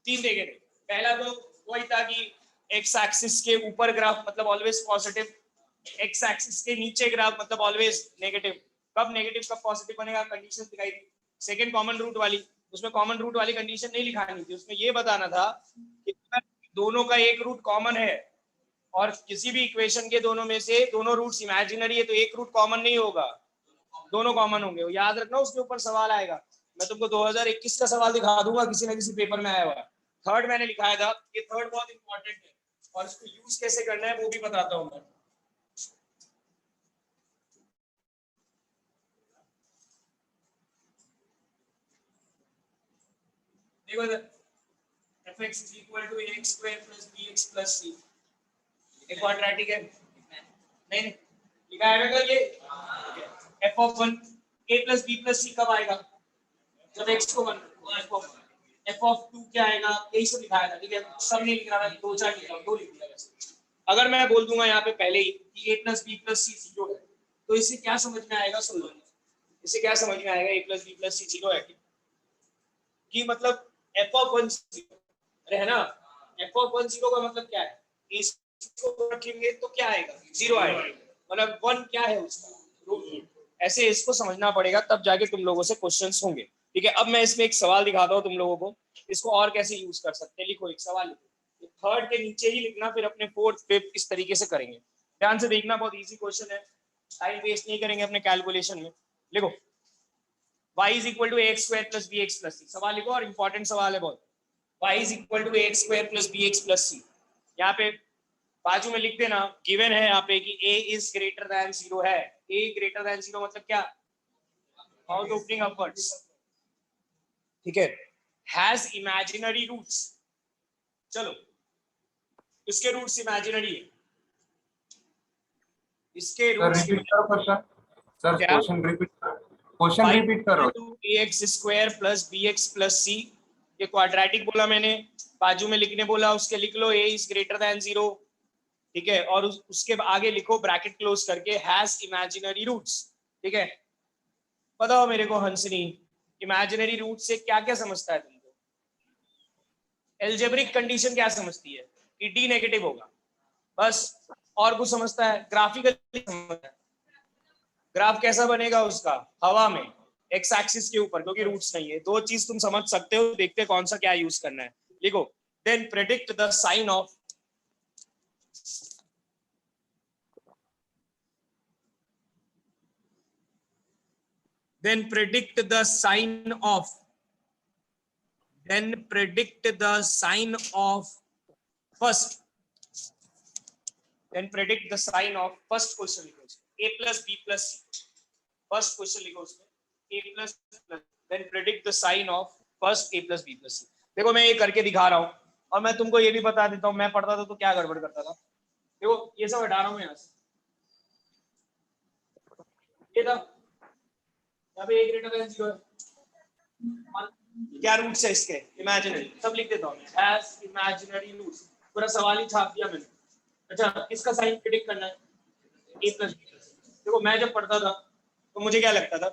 तीन देखे थे। पहला तो वही था कि एक्स एक्सिस के ऊपर ग्राफ मतलब ऑलवेज पॉजिटिव, एक्स एक्सिस के नीचे ग्राफ मतलब ऑलवेज नेगेटिव। कब नेगेटिव कब पॉजिटिव बनेगा कंडीशन दिखाई दी। सेकंड कॉमन रूट वाली, उसमें कॉमन रूट वाली कंडीशन नहीं लिखानी थी, उसमें ये बताना था कि दोनों का एक रूट कॉमन है और किसी भी इक्वेशन के दोनों में से दोनों रूट्स इमेजिनरी है तो एक रूट कॉमन नहीं होगा, दोनों कॉमन होंगे। याद रखना उसके ऊपर सवाल आएगा। मैं तुमको 2021 का सवाल दिखा दूंगा, किसी ना किसी पेपर में आया हुआ। थर्ड मैंने लिखाया था, ये थर्ड बहुत इंपॉर्टेंट है और इसको यूज कैसे करना है वो भी बताता हूँ मैं। देखो fx is equal to ax square plus bx plus c, एक क्वाड्रेटिक है नहीं लिखा है ना ये f of 1 a plus b plus c कब आएगा जब x को 1, f of 2 क्या आएगा यही सब लिखाया था। ठीक है, सब नहीं लिख रहा था, दो चार लिख रहा हूं, दो लिख दिया वैसे। अगर मैं बोल दूंगा यहाँ पे पहले ही कि a plus b plus c 0 है तो इससे क्या समझ में आएगा, सुन लो। इससे क्या समझ में आएगा a plus b plus c 0 है कि मतलब f of 1 0 है ना। f of 1 0 का मतलब क्या है, इसको रखेंगे तो क्या आएगा 0 आएगा, मतलब 1 क्या है उसका रूट। ऐसे इसको समझना पड़ेगा तब जाके तुम लोगों से क्वेश्चंस होंगे। ठीक है, अब मैं इसमें एक सवाल दिखाता हूँ तुम लोगों को, इसको और कैसे यूज कर सकते हैं। लिखो एक सवाल लिखो, थर्ड के नीचे ही लिखना, फिर अपने फोर्थ फिफ्थ इस तरीके से करेंगे। ध्यान से देखना, बहुत इजी क्वेश्चन है, टाइम वेस्ट नहीं करेंगे अपने कैलकुलेशन में। लिखो y is equal to ax square plus bx plus c, सवाल लिखो और इंपॉर्टेंट सवाल है बहुत। y is equal to ax square plus bx plus c, यहाँ पे बाजू में लिख देना, गिवन है यहाँ पे कि a is greater than 0 है। a greater than 0 मतलब क्या, mouth opening upwards। ठीक है, has imaginary roots, चलो इसके रूट्स इमेजिनरी है, इसके रूट्स रिपीट करो क्वेश्चन सर, क्वेश्चन रिपीट करो। ax square plus bx plus c, ये क्वाड्रेटिक बोला मैंने, बाजू में लिखने बोला उसके लिख लो a is greater than 0। ठीक है, और उसके आगे लिखो ब्रैकेट क्लोज करके हैज इमेजिनरी रूट्स। ठीक है, बताओ मेरे को हंसनी, इमेजिनरी रूट से क्या क्या समझता है तुमको, एल्जेब्रिक कंडीशन क्या समझती है कि डी नेगेटिव होगा बस, और कुछ समझता है, ग्राफिकली समझता है, ग्राफ कैसा बनेगा उसका हवा में एक्स एक्सिस के ऊपर क्योंकि रूट्स नहीं है। दो चीज तुम समझ सकते हो, देखते कौन सा क्या यूज करना है। लिखो then predict the sign of, then predict the sign of, then predict the sign of first, then predict the sign of first question लिखो उसमें a plus b plus c, first question लिखो उसमें a plus then predict the sign of first a plus b plus c। देखो मैं ये करके दिखा रहा हूँ और मैं तुमको ये भी बता देता हूँ, मैं पढ़ता था तो क्या गड़बड़ करता था। देखो ये सब हटा रहा हूँ यहाँ से, ये था यहाँ पे a greater than 0 है, क्या रूट्स है इसके इमेजिनरी, सब लिख देता हूँ मैं एज इमेजिनरी रूट्स, पूरा सवाल ही छाप दिया मैंने। अच्छा किसका साइन प्रेडिक्ट करना है, a प्लस बी। देखो मैं जब पढ़ता था तो मुझे क्या लगता था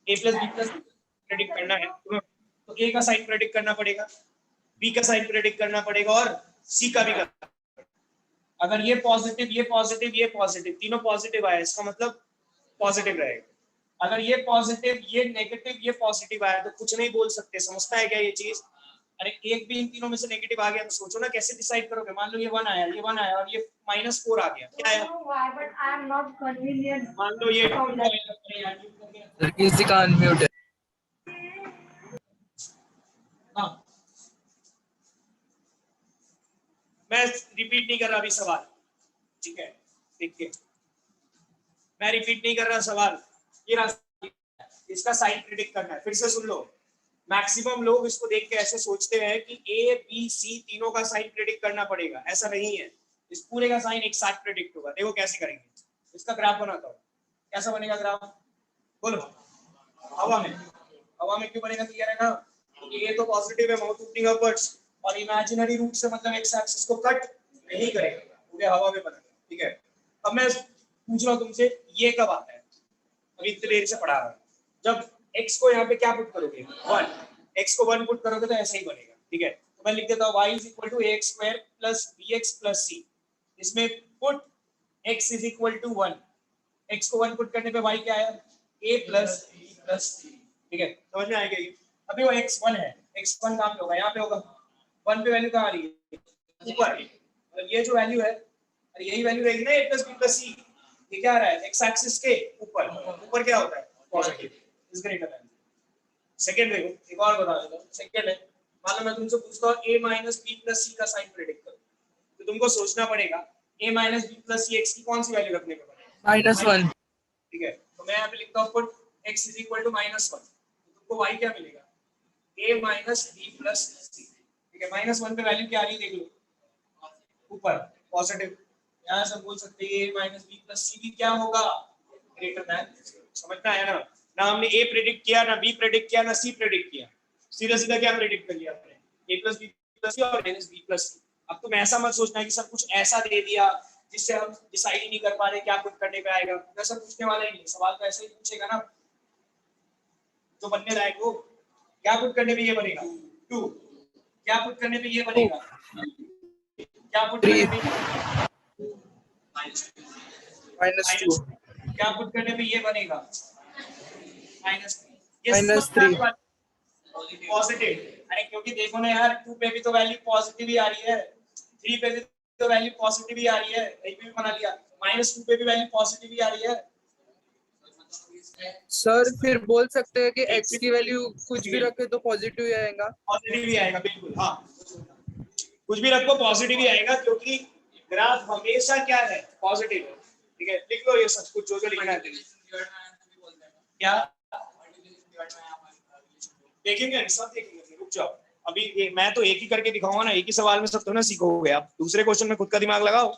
a plus B plus predict करना है तो a का साइन प्रेडिक्ट करना पड़ेगा, b का साइन प्रेडिक्ट करना पड़ेगा और c का भी करना। अगर ये पॉजिटिव तीनों पॉजिटिव आया इसका मतलब पॉजिटिव रहेगा, अगर ये पॉजिटिव ये नेगेटिव ये पॉजिटिव आया तो कुछ नहीं बोल सकते। समझता है क्या ये चीज? अरे एक भी इन तीनों में से नेगेटिव आ गया तो सोचो ना कैसे डिसाइड करोगे। मान लो ये 1 आया, ये 1 आया और ये -4 आ गया, क्या आया? But I am not convenient. मान लो ये किसी का अनम्यूट है। हाँ मैं रिपीट नहीं कर रहा अभी सवाल, ठीक है देखिए मैं रिपीट नहीं कर रहा सवाल, ये इसका साइन प्रेडिक्ट करना है। फिर से सुन लो, मैक्सिमम लोग इसको देख के ऐसे सोचते हैं कि ए बी सी तीनों का साइन प्रेडिक्ट करना पड़ेगा, ऐसा नहीं है। इस पूरे का साइन एक साथ प्रेडिक्ट होगा। देखो कैसे करेंगे, इसका ग्राफ बनाता हूँ, कैसा बनेगा ग्राफ बोलो? हवा में क्यों बनेगा, क्लियर है ना? क्योंकि ये तो पॉजिटिव है माउथ ओपनिंग अपवर्ड्स और इमेजिनरी रूट से मतलब एक्स एक्सिस को कट नहीं करेगा, पूरे हवा में बनेगा। ठीक है, अब मैं पूछ रहा हूँ तुमसे ये कब आता है, अभी इतनी देर से पढ़ा रहा हूँ। जब x को यहाँ पे क्या पुट करोगे 1, x को 1 पुट करोगे तो ऐसे ही बनेगा। ठीक है, तो मैं लिख देता हूँ y is equal to ax square plus bx plus c। इसमें put x is equal to 1, x को 1 पुट करने पे y क्या आया a plus b plus c। ठीक है, समझ में आएगा ये? अभी वो x1 है, x1 कहाँ पे होगा, यहाँ पे होगा। 1 पे वैल्यू कहाँ आ रही है, ऊपर। और ये जो वैल्यू है, और यही वैल्यू रहेगी ना a plus b plus c। ये क्या आ रहा है, x एक्सिस के ऊपर। ऊपर क्या होता है, positive is greater than. Second देखो, एक और बता देता हूँ। सेकंड है, मान लो मैं तुमसे पूछता हूँ a minus B plus C का साइन प्रेडिक्ट करो, तो तुमको सोचना पड़ेगा a minus B plus C x की कौन सी वैल्यू रखने पे बनेगा, -1. ठीक है। तो मैं यहाँ पे लिखता हूँ put x is equal to -1, तो तुमको y क्या मिलेगा, a minus B plus C. ठीक है, -1 पे वैल्यू क्या आ रही है देख लो, ऊपर पॉजिटिव। यहाँ से बोल सकते हैं a माइनस बी प्लस सी भी क्या होगा, ग्रेटर देन। समझ में आया ना? ना हमने a प्रेडिक्ट किया, ना b प्रेडिक्ट किया, ना c प्रेडिक्ट किया, सीधा सीधा क्या प्रेडिक्ट कर लिया आपने, a प्लस बी प्लस सी और माइनस बी प्लस सी। अब तुम ऐसा मत सोचना कि सब कुछ ऐसा दे दिया जिससे हम डिसाइड ही नहीं कर पा रहे क्या कुछ करने पे आएगा। वैसा पूछने वाला ही नहीं, सवाल तो ऐसे ही पूछेगा ना जो बनने लायक हो। क्या पुट करने पे ये बनेगा 2, क्या पुट करने पे ये बनेगा, क्या पुट करने पे -2. क्या पुट करने पे ये बनेगा -3. पॉजिटिव। अरे क्योंकि देखो ना यार, 2 पे भी तो वैल्यू पॉजिटिव ही आ रही है, 3 पे भी तो वैल्यू पॉजिटिव ही आ रही है, एक भी बना लिया। -2 पे भी वैल्यू पॉजिटिव ही आ रही है। सर फिर बोल सकते हैं कि x की वैल्यू कुछ भी रखे तो पॉजिटिव ही आएगा। पॉजिटिव ही आएगा, बिल्कुल। हाँ, कुछ भी रखो पॉजिटिव ही आएगा, क्योंकि ग्राफ हमेशा क्या है, पॉजिटिव है। ठीक है, लिख लो ये सब कुछ जो जो लिखना है। क्या देखेंगे, सब देखेंगे, रुक जाओ। अभी ये मैं तो एक ही करके दिखाऊंगा ना, एक ही सवाल में सब तो ना सीखोगे आप। दूसरे क्वेश्चन में खुद का दिमाग लगाओ।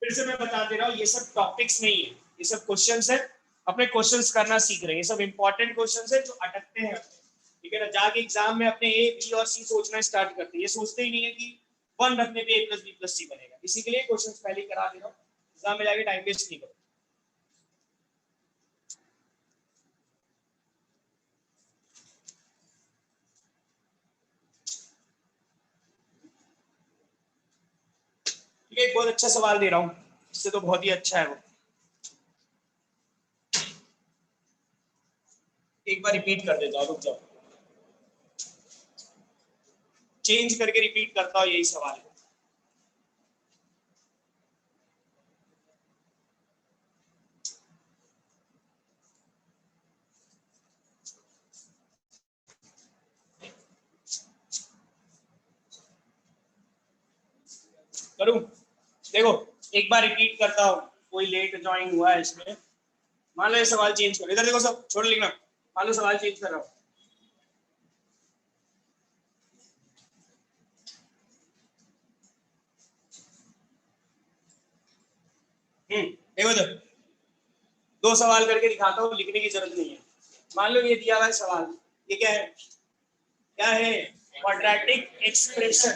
फिर से मैं बता दे रहा हूँ, ये सब टॉपिक्स नहीं है, ये सब क्वेश्चंस है। अपने क्वेश्चंस करना सीख रहे हैं, ये सब इंपॉर्टेंट क्वेश्चंस है जो अटकते हैं। ठीक है ना, जाके एग्जाम में अपने ए बी और सी सोचना स्टार्ट करते हैं। ये सोचते ही नहीं है कि 1 रखने पे a प्लस बी प्लस सी बनेगा। इसी के लिए क्वेश्चंस पहले ही करा दे रहा हूँ, एग्जाम में जाके टाइम वेस्ट नहीं करो। ठीक है, एक बहुत अच्छा सवाल दे रहा हूँ, इससे तो बहुत ही अच्छा है वो। एक बार रिपीट कर देता हूँ, रुक जाओ, चेंज करके रिपीट करता हूँ, यही सवाल है। करूं? देखो एक बार रिपीट करता हूँ, कोई लेट ज्वाइन हुआ है इसमें। मान लो ये सवाल चेंज करो, इधर देखो, सब छोड़ लिखना। मान लो सवाल चेंज कर रहा हूँ। देखो इधर 2 सवाल करके दिखाता हूँ, लिखने की जरूरत नहीं है। मान लो ये दिया हुआ है सवाल, ये क्या है, क्या है, क्वाड्रेटिक एक्सप्रेशन।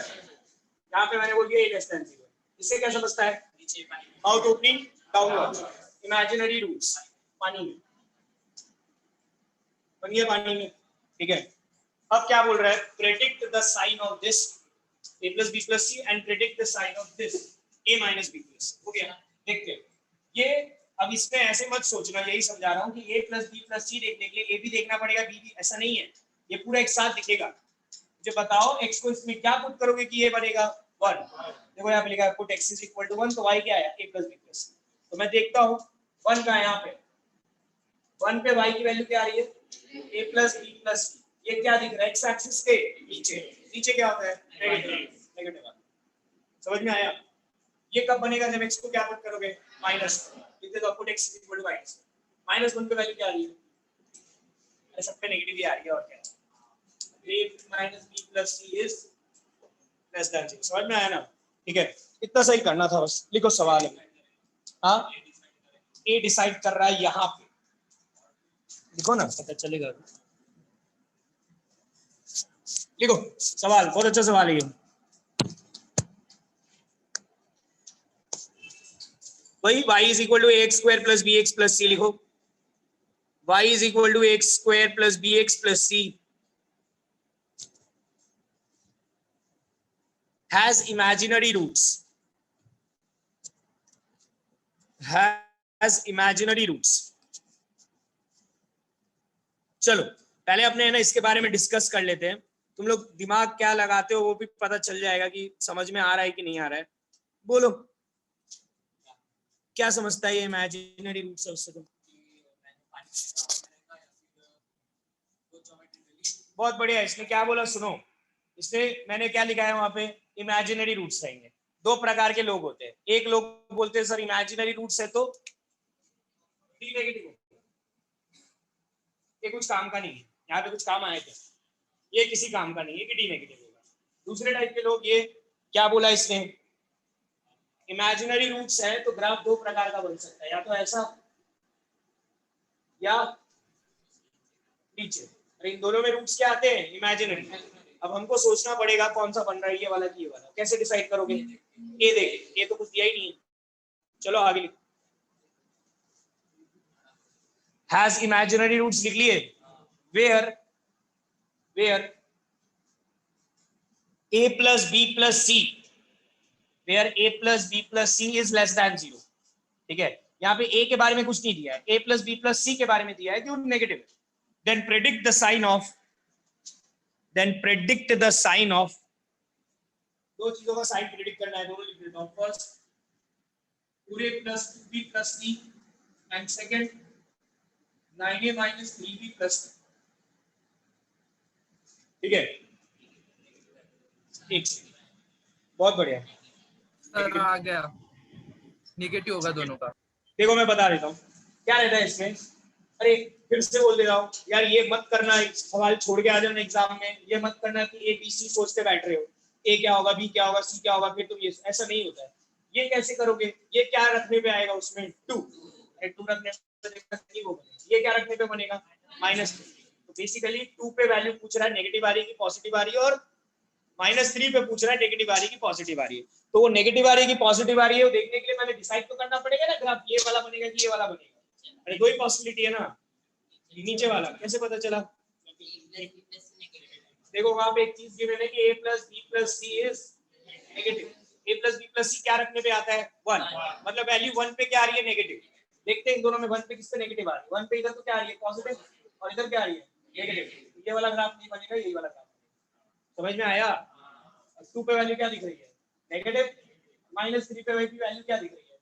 यहाँ पे मैंने बोल दिया a लेस देन 0। इससे क्या समझता है, mouth opening downward, imaginary roots, पानी में बन गया, पानी में। ठीक है, अब क्या बोल रहा है, predict the sign of this a plus B plus C and predict the sign of this a minus B plus. हो गया ना, देखते हैं ये। अब इसमें ऐसे मत सोचना, यही समझा रहा हूँ कि a प्लस बी प्लस सी देखने के लिए a भी देखना पड़ेगा, b भी। ऐसा नहीं है, ये पूरा एक साथ दिखेगा। मुझे बताओ x को इसमें क्या पुट करोगे कि ये बनेगा 1। देखो यहाँ पे लिखा है put x is equal to 1, तो y क्या आया, a plus B plus C. तो मैं देखता हूँ 1 का यहाँ पे, 1 पे y की वैल्यू क्या आ रही है, a प्लस बी प्लस सी। ये क्या दिख रहा है, x एक्सिस के नीचे। नीचे क्या होता है, नेगेटिव। समझ में आया? ये कब बनेगा, जब x को क्या पुट करोगे, माइनस। लिखते तो put x is equal to -1 पे वैल्यू क्या आ रही है, अरे सब पे नेगेटिव ही आ रही है, और क्या, a minus b plus c is less than 0। समझ में आया ना? ठीक है, इतना सही करना था बस। लिखो सवाल है, हाँ, a डिसाइड कर रहा है यहाँ पे, लिखो ना, पता चलेगा। लिखो सवाल, बहुत अच्छा सवाल है ये। वही y is equal to ax square plus bx plus c लिखो। y is equal to x square plus bx plus c has imaginary roots, has imaginary roots. चलो पहले अपने है ना इसके बारे में डिस्कस कर लेते हैं. तुम लोग दिमाग क्या लगाते हो वो भी पता चल जाएगा कि समझ में आ रहा है कि नहीं आ रहा है. बोलो क्या समझता है ये इमेजिनरी रूट्स है उससे तुम? बहुत बढ़िया. इसने क्या बोला सुनो. इसने मैंने क्या लिखा है वहां पे, इमेजिनरी रूट्स रहेंगे. दो प्रकार के लोग होते हैं. एक लोग बोलते हैं सर इमेजिनरी रूट्स है तो नेगेटिव, ये कुछ काम का नहीं है, यहाँ पे कुछ काम आए थे, ये किसी काम का नहीं है कि डी नेगेटिव होगा. दूसरे टाइप के लोग ये क्या बोला इसने, इमेजिनरी रूट्स है तो ग्राफ दो प्रकार का बन सकता है, या तो ऐसा या नीचे. इन दोनों में रूट्स क्या आते हैं, इमेजिनरी. अब हमको सोचना पड़ेगा कौन सा बन रहा है, ये वाला कि ये वाला. कैसे डिसाइड करोगे? ए देखिए, ये तो कुछ दिया ही नहीं है. चलो आगे लिखो. हैज इमेजिनरी रूट्स लिख लिए. Where a plus b plus c, where a plus b plus c is less than 0. ठीक है, यहाँ पे a के बारे में कुछ नहीं दिया है, a plus b plus c के बारे में दिया है कि वो नेगेटिव है. then predict the sign of, दो चीजों का साइन प्रेडिक्ट करना है, दोनों लिख देता हूं. फर्स्ट पूरे plus 2b plus c and second 9a minus 3b plus. ठीक है, एक बहुत बढ़िया. सर आ गया, नेगेटिव होगा दोनों का. देखो मैं बता देता हूँ क्या रहता है इसमें. अरे फिर से बोल दे रहा हूँ यार, ये मत करना सवाल छोड़ के आ जाना एग्जाम में. ये मत करना कि ए बी सी सोचते बैठ रहे हो, ए क्या होगा, बी क्या होगा, सी क्या होगा, फिर तुम ये, ऐसा नहीं होता है. ये कैसे करोगे, ये क्या रखने पे आएगा उसमें, 2 रखने पे वो बनेगा. ये क्या रखने पे बनेगा, -3. तो बेसिकली 2 पे वैल्यू पूछ रहा है नेगेटिव आ रही है कि पॉजिटिव आ रही है, और -3 पे पूछ रहा है नेगेटिव आ रही है कि पॉजिटिव आ रही है. तो वो नेगेटिव आ रही है कि पॉजिटिव आ रही है वो देखने के लिए मैंने डिसाइड तो करना पड़ेगा ना ग्राफ, ये वाला बनेगा कि ये वाला बनेगा. अरे दो ही पॉसिबिलिटी है ना, नीचे वाला कैसे पता चला. देखो वहां पे एक चीज गिवन है कि a plus b plus c is negative. a plus b plus c क्या रखने पे आता है, 1. मतलब वैल्यू 1 पे क्या आ रही है, नेगेटिव. देखते हैं इन दोनों में 1 पे किस पे नेगेटिव आ रही है. 1 पे इधर तो क्या आ रही है, पॉजिटिव, और इधर क्या आ रही है, नेगेटिव. ये वाला ग्राफ नहीं बनेगा, यही वाला ग्राफ. समझ में आया. 2 पे वैल्यू क्या दिख रही है, नेगेटिव. -3 पे वैल्यू क्या दिख रही है,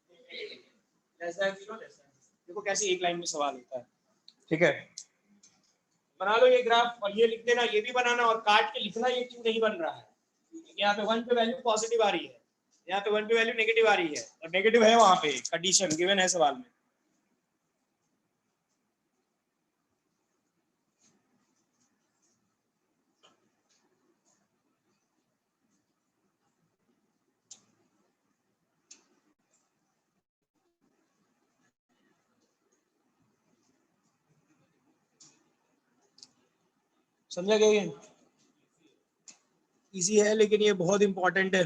लेस देन 0, लेस देन. देखो कैसे एक लाइन में सवाल होता है. ठीक है, बना लो ये ग्राफ और ये लिख देना, ये भी बनाना और काट के लिखना ये क्यों नहीं बन रहा है. यहाँ पे 1 पे वैल्यू पॉजिटिव आ रही है, यहाँ पे 1 पे वैल्यू नेगेटिव आ रही है, और नेगेटिव है वहां पे, कंडीशन गिवन है सवाल में. समझा गया. ये इजी है लेकिन ये बहुत इंपॉर्टेंट है.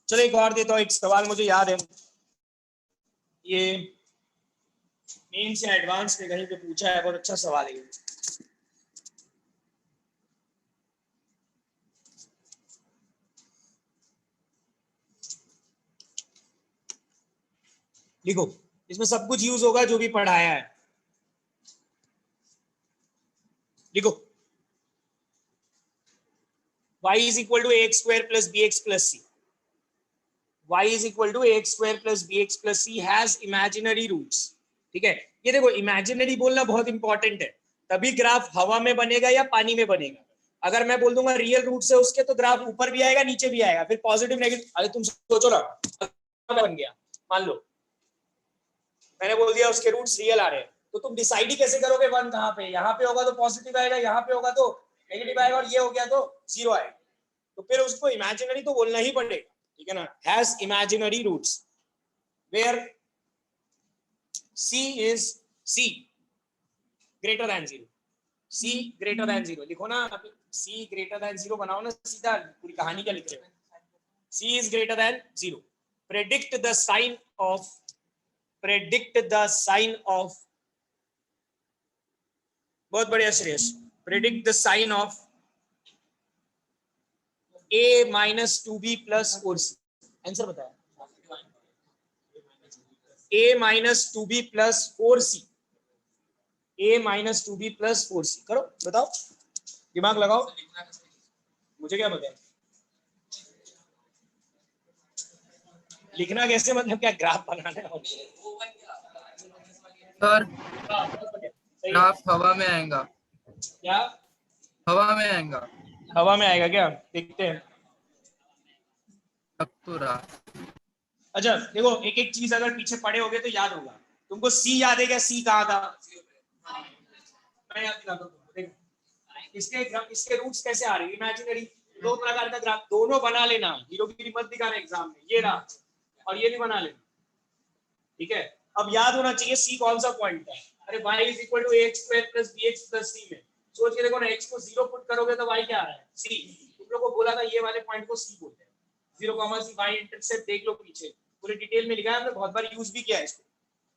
चलो एक और देता हूँ, एक सवाल मुझे याद है, ये मेन से एडवांस में कहीं पे पूछा है, बहुत अच्छा सवाल है. लिखो, इसमें सब कुछ यूज होगा जो भी पढ़ाया है. लिखो y is equal to ax square plus bx plus c. y is equal to ax square plus bx plus c has imaginary roots. ठीक है, ये देखो इमेजिनरी बोलना बहुत इंपॉर्टेंट है, तभी ग्राफ हवा में बनेगा या पानी में बनेगा. अगर मैं बोल दूंगा रियल रूट से उसके, तो ग्राफ ऊपर भी आएगा नीचे भी आएगा, फिर पॉजिटिव नेगेटिव. अरे तुम सोचो ना, बन गया मान लो, मैंने बोल दिया उसके रूट्स रियल आ रहे हैं, तो तुम डिसाइड ही कैसे करोगे 1 कहाँ पे, यहाँ पे होगा तो पॉजिटिव आएगा, यहाँ पे होगा तो नेगेटिव आएगा, और ये हो गया तो 0 आएगा. तो फिर उसको इमेजिनरी तो बोलना ही पड़ेगा. ठीक है ना. Has imaginary roots where c greater than 0. c greater than 0 लिखो ना, c ग्रेटर देन 0 बनाओ ना सीधा, पूरी कहानी क्या लिख रहे हो. c is greater than 0. predict the sign of, बहुत बढ़िया Shreyas. predict the sign of a minus 2b plus 4c। Answer बताया, a minus 2b plus 4c, a minus 2b plus 4c। करो, बताओ, दिमाग लगाओ, मुझे क्या बताया लिखना कैसे, मतलब क्या ग्राफ बनाना है? सर सही है। ग्राफ हवा में आएगा, क्या हवा में आएगा, हवा में आएगा क्या? देखते हैं। अब तो रहा। अच्छा देखो, एक एक चीज अगर पीछे पढ़े होगे तो याद होगा। तुमको सी याद है क्या? सी कहा था? मैं याद दिलाता हूँ तुमको। देखो इसके रूट्स कैसे आ रही है, इमेजिनरी। दो प्रकार का ग्राफ, दोनों बना लेना, हीरोगिरी मत दिखाना एग्जाम में। ये रहा, और ये भी बना लेना, ठीक है। अब याद होना चाहिए सी कौन सा पॉइंट है। अरे y is equal to ax square plus bx plus c में सोच के देखो ना, x को 0 पुट करोगे तो y क्या आ रहा है? c। तुम लोग को बोला था ये वाले पॉइंट को c बोलते हैं। 0, c y इंटरसेप्ट देख लो पीछे, पूरे डिटेल में लिखा है, हमने बहुत बार यूज भी किया है इसको।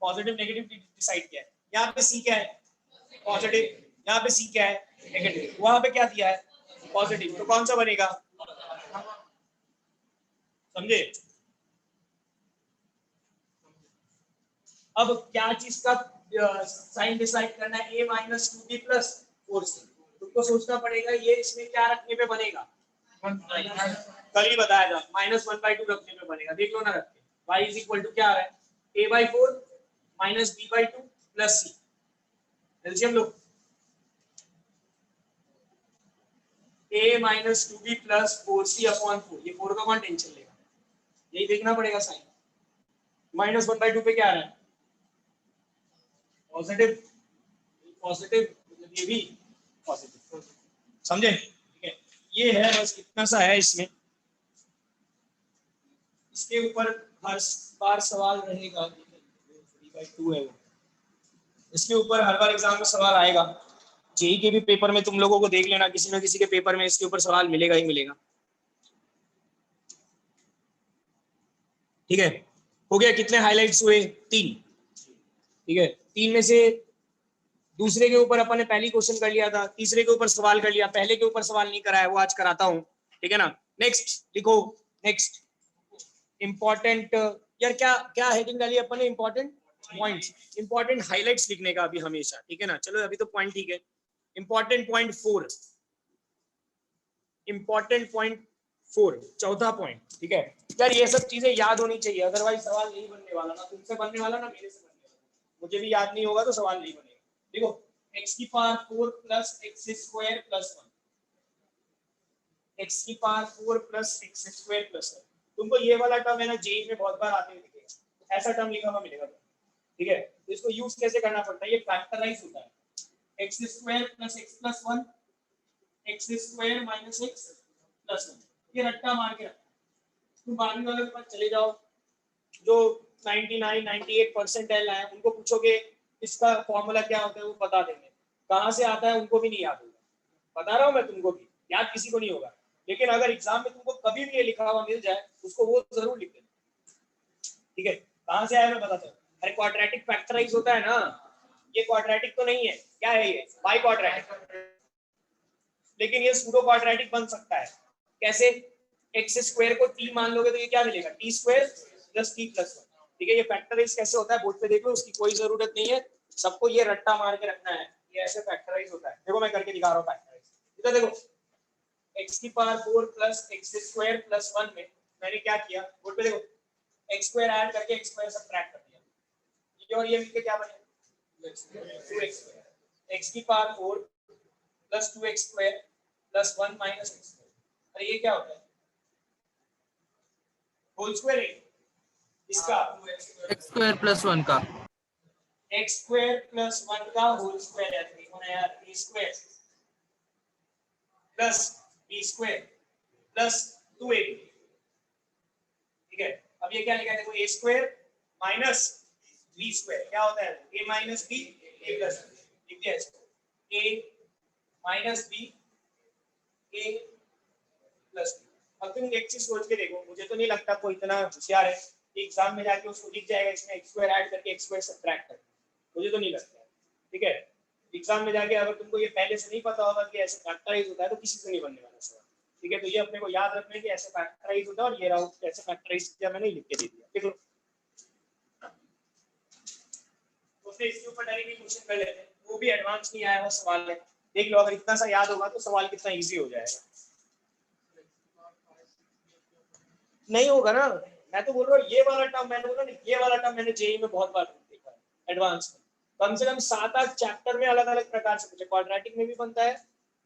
पॉजिटिव नेगेटिव डिसाइड किया है। यहाँ पे c क्या है? पॉजिटिव। यहाँ पे c क्या है? नेगेटिव। वहां पे क्या दिया है? पॉजिटिव। तो कौन सा बनेगा? समझे? अब क्या चीज का साइन डिसाइड करना है? a minus 2b plus 4c। तुमको सोचना पड़ेगा ये इसमें क्या रखने पे बनेगा। कल ही बताया था, -1/2 रखने पे बनेगा। देख लो ना रख के। y इज इक्वल टू क्या आ रहा है? a/4 minus b/2 plus c। LCM low, a minus 2b plus 4c upon 4। ये 4 का कौन टेंशन लेगा, यही देखना पड़ेगा साइन। -1/2 पे क्या आ रहा है? पॉजिटिव। पॉजिटिव मतलब ये भी पॉजिटिव। समझे? ठीक है, ये है, बस इतना सा है इसमें। इसके ऊपर हर बार सवाल रहेगा, 3/2 है वो। इसके ऊपर हर बार एग्जाम में सवाल आएगा। जेई के भी पेपर में तुम लोगों को देख लेना, किसी न किसी के पेपर में इसके ऊपर सवाल मिलेगा ही मिलेगा। ठीक है, हो गया? कितने हाइलाइट्स हुए? 3। ठीक है, 3 में से दूसरे के ऊपर अपन ने पहली क्वेश्चन कर लिया था, तीसरे के ऊपर सवाल कर लिया, पहले के ऊपर सवाल नहीं कराया, वो आज कराता हूँ। ठीक है ना? नेक्स्ट लिखो, नेक्स्ट इंपॉर्टेंट। यार क्या क्या हेडिंग डाली अपन ने? इंपॉर्टेंट पॉइंट्स, इंपॉर्टेंट हाइलाइट्स लिखने का अभी हमेशा। ठीक है ना? चलो अभी तो पॉइंट ठीक है। इंपॉर्टेंट पॉइंट 4, इंपॉर्टेंट पॉइंट 4, चौथा पॉइंट। ठीक है यार, ये सब चीजें याद होनी चाहिए, अदरवाइज सवाल नहीं बनने वाला। ना तुमसे बनने वाला, ना मेरे से बनने वाला। मुझे भी याद नहीं होगा तो सवाल नहीं बनेगा। देखो, x की power 4 plus x square plus 1, x की power 4 plus x square plus 1। तुमको ये वाला टर्म है ना, जेई में बहुत बार आते हुए दिखेगा, ऐसा टर्म लिखा हुआ मिलेगा। ठीक है, तो इसको यूज कैसे करना पड़ता है? ये फैक्टराइज होता है, x square plus x plus 1, x square minus x plus 1। ये रट्टा मार के रखना। तुम बारहवीं वालों के पास चले जाओ, जो 99 98% है, उनको पूछोगे इसका फॉर्मूला क्या होता है, वो बता देंगे। कहाँ से आता है उनको भी नहीं याद होगा। बता रहा हूँ मैं तुमको भी, याद किसी को नहीं होगा। लेकिन अगर एग्जाम में तुमको कभी भी ये लिखा हुआ मिल जाए, उसको वो जरूर लिख देना। ठीक है, कहाँ से आया मैं बताता हूँ। अरे क्वाड्रेटिक फैक्टराइज होता है ना, ये क्वाड्रेटिक तो नहीं है, क्या है ये? By quadratic. लेकिन ये सूडो क्वाड्रेटिक बन सकता है। कैसे? एक्स स्क्वायर को टी मान लोगे तो ये क्या मिलेगा? T square plus T plus 1। ठीक है, ये फैक्टराइज कैसे होता है बोर्ड पे देख लो, उसकी कोई जरूरत नहीं है। सबको ये रट्टा मार के रखना है, ये ऐसे फैक्टराइज होता है। देखो मैं करके दिखा रहा हूँ फैक्टराइज। इधर देखो, x की power 4 plus x square plus 1 में मैंने क्या किया, बोर्ड पे देखो, एक्स स्क्वायर ऐड करके एक्स स्क्वायर सब्ट्रैक्ट कर दिया। ये और ये मिलके क्या बने? 2x square. x की power 4 plus 2x square plus 1 minus x square. अरे ये क्या होता है? होल स्क्वायर है इसका, एक्स स्क्वायर प्लस 1 का, x स्क्वायर प्लस 1 का होल स्क्वायर है। देखो ना यार, b square plus b square plus 2ab। ठीक है, अब ये क्या लिखा है? देखो, a square minus b square क्या होता है? a minus b a plus b। लिख दिया इसको, a minus b a plus b। अब तुम एक चीज सोच के देखो, मुझे तो नहीं लगता कोई इतना होशियार है कि एग्जाम में जाके उसको लिख जाएगा इसमें एक्स स्क्वायर ऐड करके एक्स स्क्वायर सब्ट्रैक्ट कर। मुझे तो नहीं लगता है। ठीक है, एग्जाम में जाके अगर तुमको ये पहले से नहीं पता होगा कि ऐसे फैक्टराइज होता है तो किसी से नहीं बनने वाला सवाल। ठीक है, तो ये अपने को याद रखना है कि ऐसे फैक्टराइज होता है, और ये रहा ऐसे फैक्टराइज किया मैंने, लिख के दे दिया, देख लो। तो फिर इसके ऊपर डायरेक्टली क्वेश्चन कर लेते हैं, वो भी एडवांस नहीं आया हुआ सवाल है, देख लो, अगर इतना सा याद होगा तो सवाल कितना इजी हो जाएगा। नहीं होगा ना, मैं तो बोल रहा हूँ ये वाला टर्म, मैंने बोला ना ये वाला टर्म मैंने जेईई में बहुत बार देखा है एडवांस में, कम से कम 7-8 चैप्टर में अलग अलग प्रकार से पूछे, क्वाड्रेटिक में भी बनता है,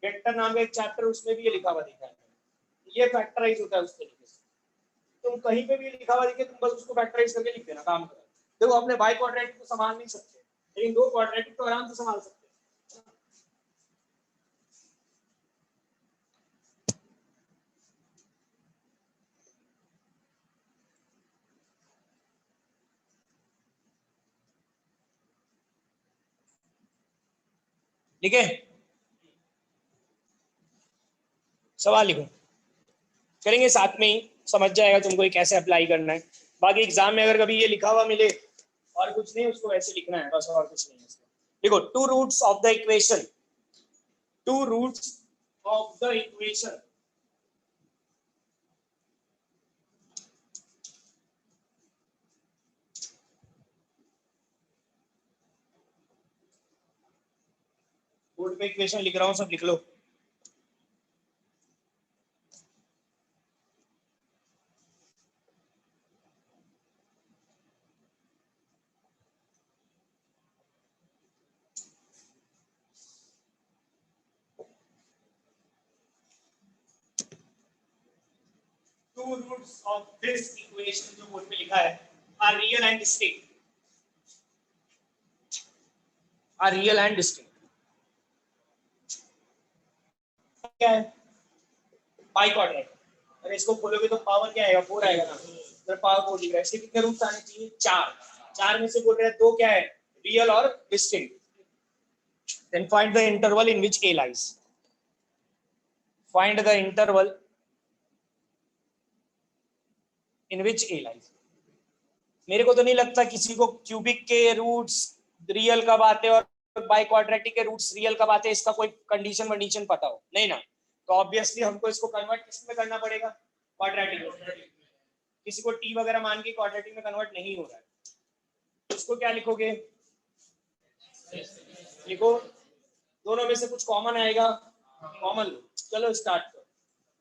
वेक्टर नाम का एक चैप्टर उसमें भी ये लिखा हुआ दिखा है, ये फैक्टराइज होता है उस तरीके से, तुम कहीं पे भी लिखा हुआ दिखे तुम बस उसको फैक्टराइज करके लिख देना, काम करो। देखो अपने बाई क्वाड्रेटिक को संभाल नहीं सकते, लेकिन दो क्वाड्रेटिक तो आराम से संभाल सकते हैं। ठीक है, सवाल लिखो, करेंगे साथ में ही, समझ जाएगा तुमको ये कैसे अप्लाई करना है। बाकी एग्जाम में अगर कभी ये लिखा हुआ मिले और कुछ नहीं, उसको वैसे लिखना है बस, और कुछ नहीं है। देखो, two roots of the equation, two roots of the equation, board पे इक्वेशन लिख रहा हूँ, सब लिख लो। Two roots of this equation, जो बोर्ड पे लिखा है, are real and distinct, are real and distinct. क्या है? पाई क्वाड्रेट, अरे इसको खोलोगे तो पावर क्या आएगा, 4 आएगा ना, इधर पावर 4 दिख रहा है, इसके कितने रूट्स आने चाहिए, 4, 4 में से बोल रहे हैं 2 क्या है, रियल और distinct. Then find the interval in which A lies, find the interval in which A lies. मेरे को तो नहीं लगता किसी को क्यूबिक के रूट्स रियल कब आते हैं और बाई क्वाड्रेटिक के रूट्स रियल कब आते हैं इसका कोई कंडीशन पता हो, नहीं ना, तो ऑब्वियसली हमको इसको कन्वर्ट किस में करना पड़ेगा, क्वाड्रेटिक में। किसी को टी वगैरह मान के क्वाड्रेटिक में कन्वर्ट नहीं हो रहा है, तो इसको क्या लिखोगे, लिखो, दोनों में से कुछ कॉमन आएगा, कॉमन लो, चलो स्टार्ट करो,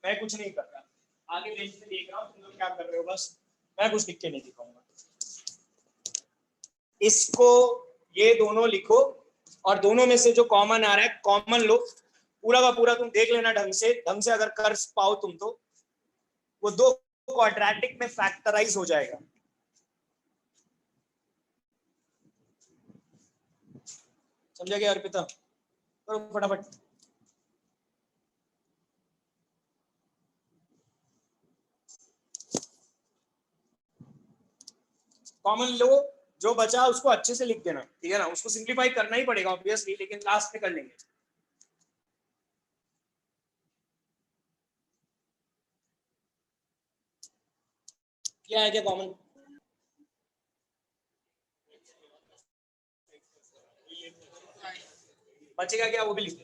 मैं कुछ नहीं कर रहा, आगे बेंच पे देख रहा हूँ तुम लोग क्या कर रहे हो, बस मैं कुछ लिख के नहीं दिखाऊंगा। इसको ये दोनों लिखो, और दोनों में से जो कॉमन आ रहा है कॉमन लो, पूरा का पूरा तुम देख लेना ढंग से अगर कर पाओ तुम तो वो दो क्वाड्रेटिक में फैक्टराइज हो जाएगा। समझा गया अर्पिता, करो फटाफट। कॉमन लो, जो बचा उसको अच्छे से लिख देना, ठीक है ना, उसको सिंप्लीफाई करना ही पड़ेगा ऑब्वियसली, लेकिन लास्ट में कर लेंगे। क्या है क्या कॉमन, बचेगा क्या वो भी लिख दो।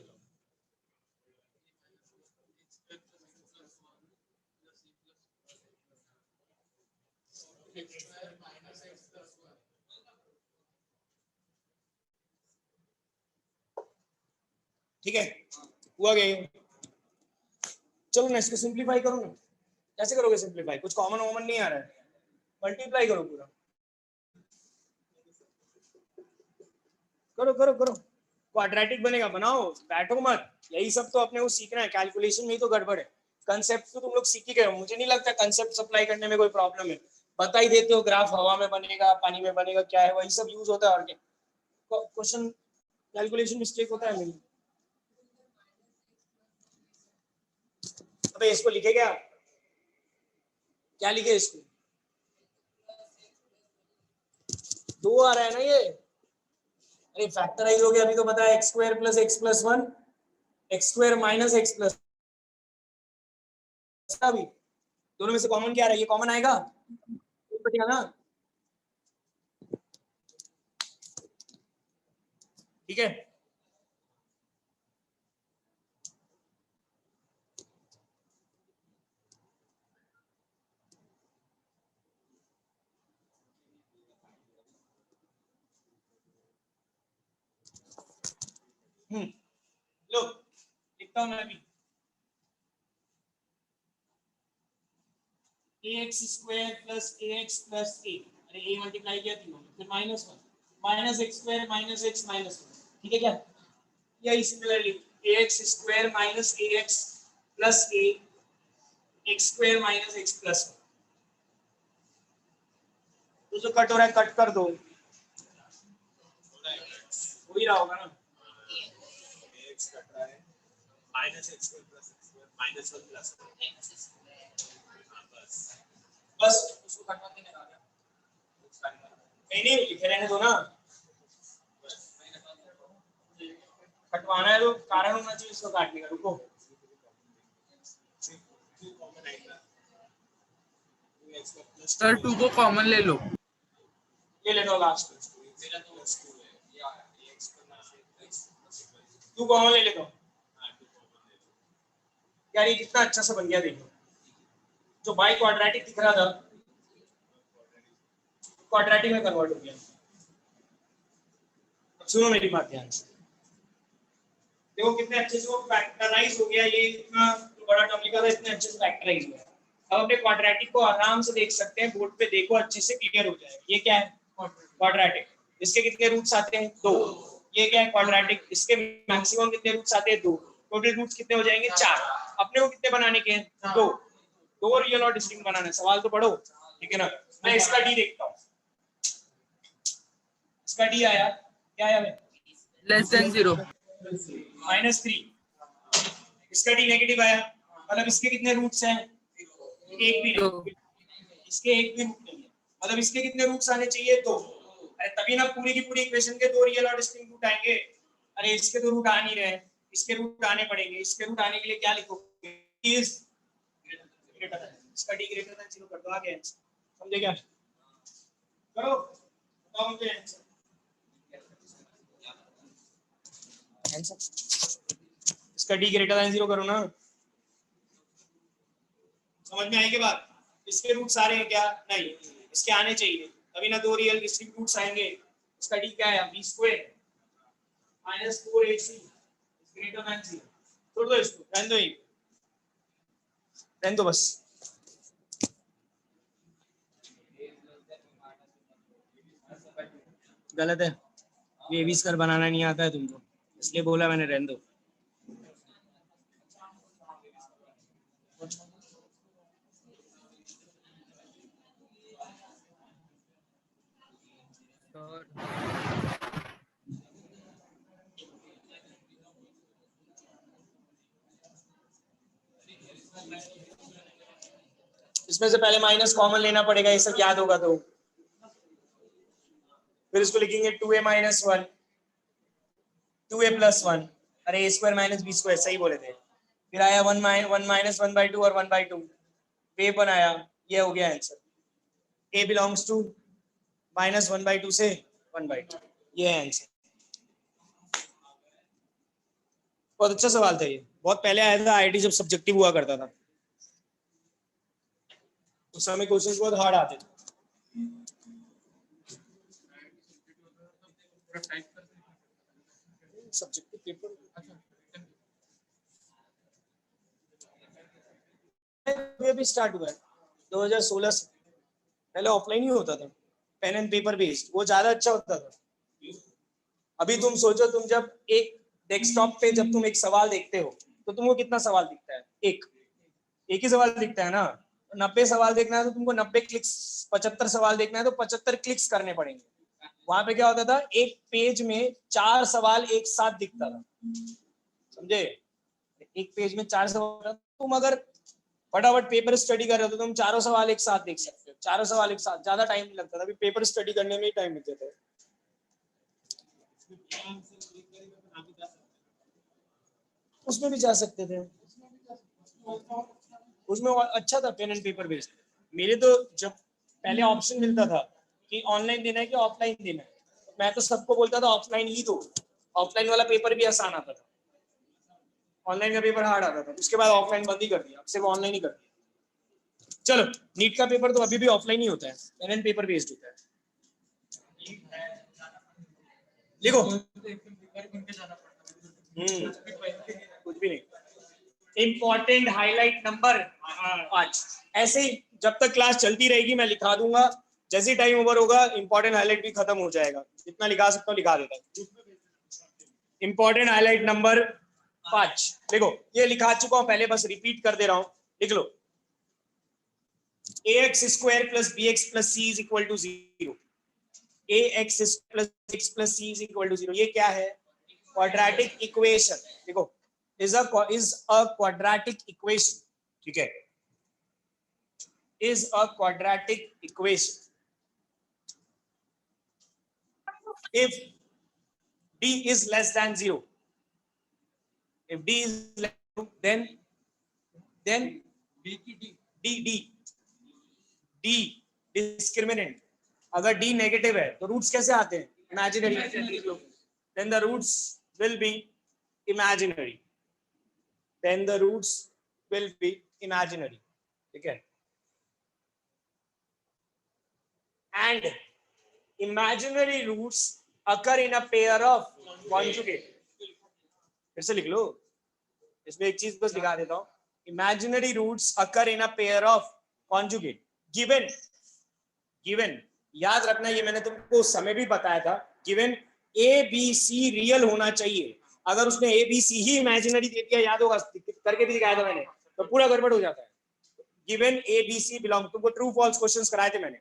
ठीक है, हुआ गया, चलो ना इसको सिंप्लीफाई करो ना, कैसे करोगे सिंप्लीफाई, कुछ कॉमन वॉमन नहीं आ रहा है, मल्टीप्लाई करो पूरा, करो करो करो, क्वाड्रेटिक बनेगा, बनाओ, बैठो मत, यही सब तो अपने को सीखना है, कैलकुलेशन में ही तो गड़बड़ है, कंसेप्ट तो तुम लोग सीख ही गए हो, मुझे नहीं लगता कंसेप्ट अप्लाई करने में कोई प्रॉब्लम है, बता ही देते हो ग्राफ हवा में बनेगा पानी में बनेगा क्या है, वही सब यूज होता है, और क्या क्वेश्चन कैलकुलेशन मिस्टेक होता है मेरी। अबे इसको लिखे क्या, क्या लिखे इसको, 2 आ रहा है ना ये, अरे फैक्टराइज हो गया, अभी तो पता है x² + x+1 x² - x+, अभी दोनों में से कॉमन क्या आ रहा है, ये कॉमन आएगा, बचेगा ना, ठीक है। लो लिखता हूं मैं भी ax square plus ax plus a, अरे a मल्टीप्लाई किया तीनों में, फिर minus one minus x square minus x minus one, ठीक है क्या? यही similarly ax square minus ax plus a x square minus x plus, तो जो कट हो रहा है कट कर दो, हो ही रहा होगा ना, एक्स कट रहा है minus x square plus x square minus one plus बस उसको कटवा देने का नहीं लिखे रहने दो ना, कटवाना है तो कारण होना चाहिए उसको काटने का, रुको सर 2 को कॉमन ले लो। ये ले लो लास्ट तू कॉमन ले लेता हूँ यार, ये कितना अच्छा सा बन गया देखो, जो बाई क्वाड्रेटिक दिख रहा था क्वाड्रेटिक में कन्वर्ट हो गया। अब सुनो मेरी बात ध्यान से, देखो कितने अच्छे से वो फैक्टराइज हो गया, ये इतना बड़ा टर्म लिखा था इतने अच्छे से फैक्टराइज हुआ। अब अपने क्वाड्रेटिक को आराम से देख सकते हैं, बोर्ड पे देखो अच्छे से क्लियर हो जाएगा। ये क्या है? क्वाड्रेटिक, इसके कितने रूट्स आते हैं? 2। ये क्या है? क्वाड्रेटिक, इसके मैक्सिमम कितने रूट्स आते हैं? 2। टोटल रूट्स कितने हो जाएंगे? 4। अपने को कितने बनाने के हैं? 2। 2 रियल और डिस्टिंक्ट बनाना है, सवाल तो पढ़ो, ठीक है ना? मैं इसका डी देखता हूँ, इसका डी आया क्या आया? Less than 0 -3। इसका डी नेगेटिव आया, मतलब इसके कितने रूट्स हैं? एक भी नहीं, इसके एक भी रूट नहीं है, मतलब इसके कितने रूट्स आने चाहिए? 2। अरे तभी ना पूरी की पूरी इक्वेशन के 2 रियल और डिस्टिंक्ट रूट आएंगे। अरे इसके तो रूट आ नहीं रहे, इसके रूट आने पड़ेंगे। इसके रूट आने के लिए क्या लिखोगे? इज ग्रेटर देन, इसका डी ग्रेटर देन 0 कर दो, आ गया आंसर। समझे क्या? करो, बताओ मुझे आंसर। इसका डी ग्रेटर देन 0 करो ना, समझ में आएगी बात? इसके रूट सारे हैं क्या? नहीं, इसके आने चाहिए, तभी ना 2 रियल डिस्टिंक्ट रूट्स आएंगे। इसका डी क्या है? b square minus 4ac greater than 0। छोड़ दो इसको, रहने दो, रहने दो बस। गलत है, ये भी स्क्वायर बनाना नहीं आता है तुमको, इसलिए बोला मैंने रहने दो। इसमें से पहले माइनस कॉमन लेना पड़ेगा, ये सब याद होगा तो। फिर इसको लिखेंगे 2a माइनस 1 2a प्लस 1, अरे a square minus b square, सही बोले थे। फिर आया 1 माइनस 1/2 और 1/2, पे बनाया, ये हो गया answer. a belongs to minus 1/2 से 1/2, ये है आंसर। बहुत अच्छा सवाल था ये, बहुत पहले आया था आईआईटी जब सब्जेक्टिव हुआ करता था, उस समय क्वेश्चंस बहुत हार्ड आते थे। सब्जेक्टिव पेपर ये भी स्टार्ट हुआ है 2016 से, पहले ऑफलाइन ही होता था, पेन एंड पेपर बेस्ड, वो ज्यादा अच्छा होता था। अभी तुम सोचो, तुम जब एक डेस्कटॉप पे जब तुम एक सवाल देखते हो तो तुमको कितना सवाल दिखता है? एक ही सवाल दिखता है ना। 90 सवाल देखना है तो तुमको 90 क्लिक्स, 75 सवाल देखना है तो 75 क्लिक्स करने पड़ेंगे। वहां पे क्या होता था? एक पेज में 4 सवाल एक साथ दिखता था, समझे? एक पेज में 4 सवाल, तुम अगर फटाफट पेपर स्टडी कर रहे हो तो तुम 4 सवाल एक साथ देख सकते हो। 4 सवाल एक साथ, ज्यादा टाइम नहीं लगता था, अभी पेपर स्टडी करने में ही टाइम लगता था। उसमें भी जा सकते थे, उसमें अच्छा था पेन एंड पेपर बेस्ड। मेरे तो जब पहले ऑप्शन मिलता था कि ऑनलाइन देना है कि ऑफलाइन देना है, मैं तो सबको बोलता था ऑफलाइन ही दो, ऑफलाइन वाला पेपर भी आसान आता था, ऑनलाइन का पेपर हार्ड आता था। उसके बाद ऑफलाइन बंद ही कर दिया, अब सिर्फ ऑनलाइन ही कर दिया। चलो, नीट का पेपर तो अभी भी ऑफलाइन ही होता है, पेन एंड पेपर बेस्ड होता है। लिखो कुछ भी नहीं। Important highlight number 5। ऐसे ही जब तक क्लास चलती रहेगी मैं लिखा दूंगा, जैसे टाइम ओवर होगा इंपॉर्टेंट हाईलाइट भी खत्म हो जाएगा, जितना लिखा सकता हूँ लिखा देता हूँ। इंपॉर्टेंट हाईलाइट नंबर 5 देखो, ये लिखा चुका हूं पहले, बस रिपीट कर दे रहा हूं, लिख लो। ax square plus bx plus c is equal to 0। ax plus x plus c is equal to 0, ये क्या है? Quadratic equation. देखो is a quadratic equation, ठीक है, is a quadratic equation if d is less than 0, if d is less than 0, then d discriminant, अगर d negative है तो roots कैसे आते हैं? Imaginary. then the roots will be imaginary, then the roots will be imaginary, ठीक है। and imaginary roots occur in a pair of conjugate। फिर से लिख लो, इसमें एक चीज बस दिखा देता हूं, imaginary roots occur in a pair of conjugate given याद रखना, ये मैंने तुमको उस समय भी बताया था, given A B C real होना चाहिए। अगर उसने ए बी सी ही इमेजिनरी दे दिया, याद होगा करके भी दिखाया था मैंने, तो पूरा गड़बड़ हो जाता है। Given A B C belong, तुमको ट्रू फॉल्स क्वेश्चंस कराए थे मैंने,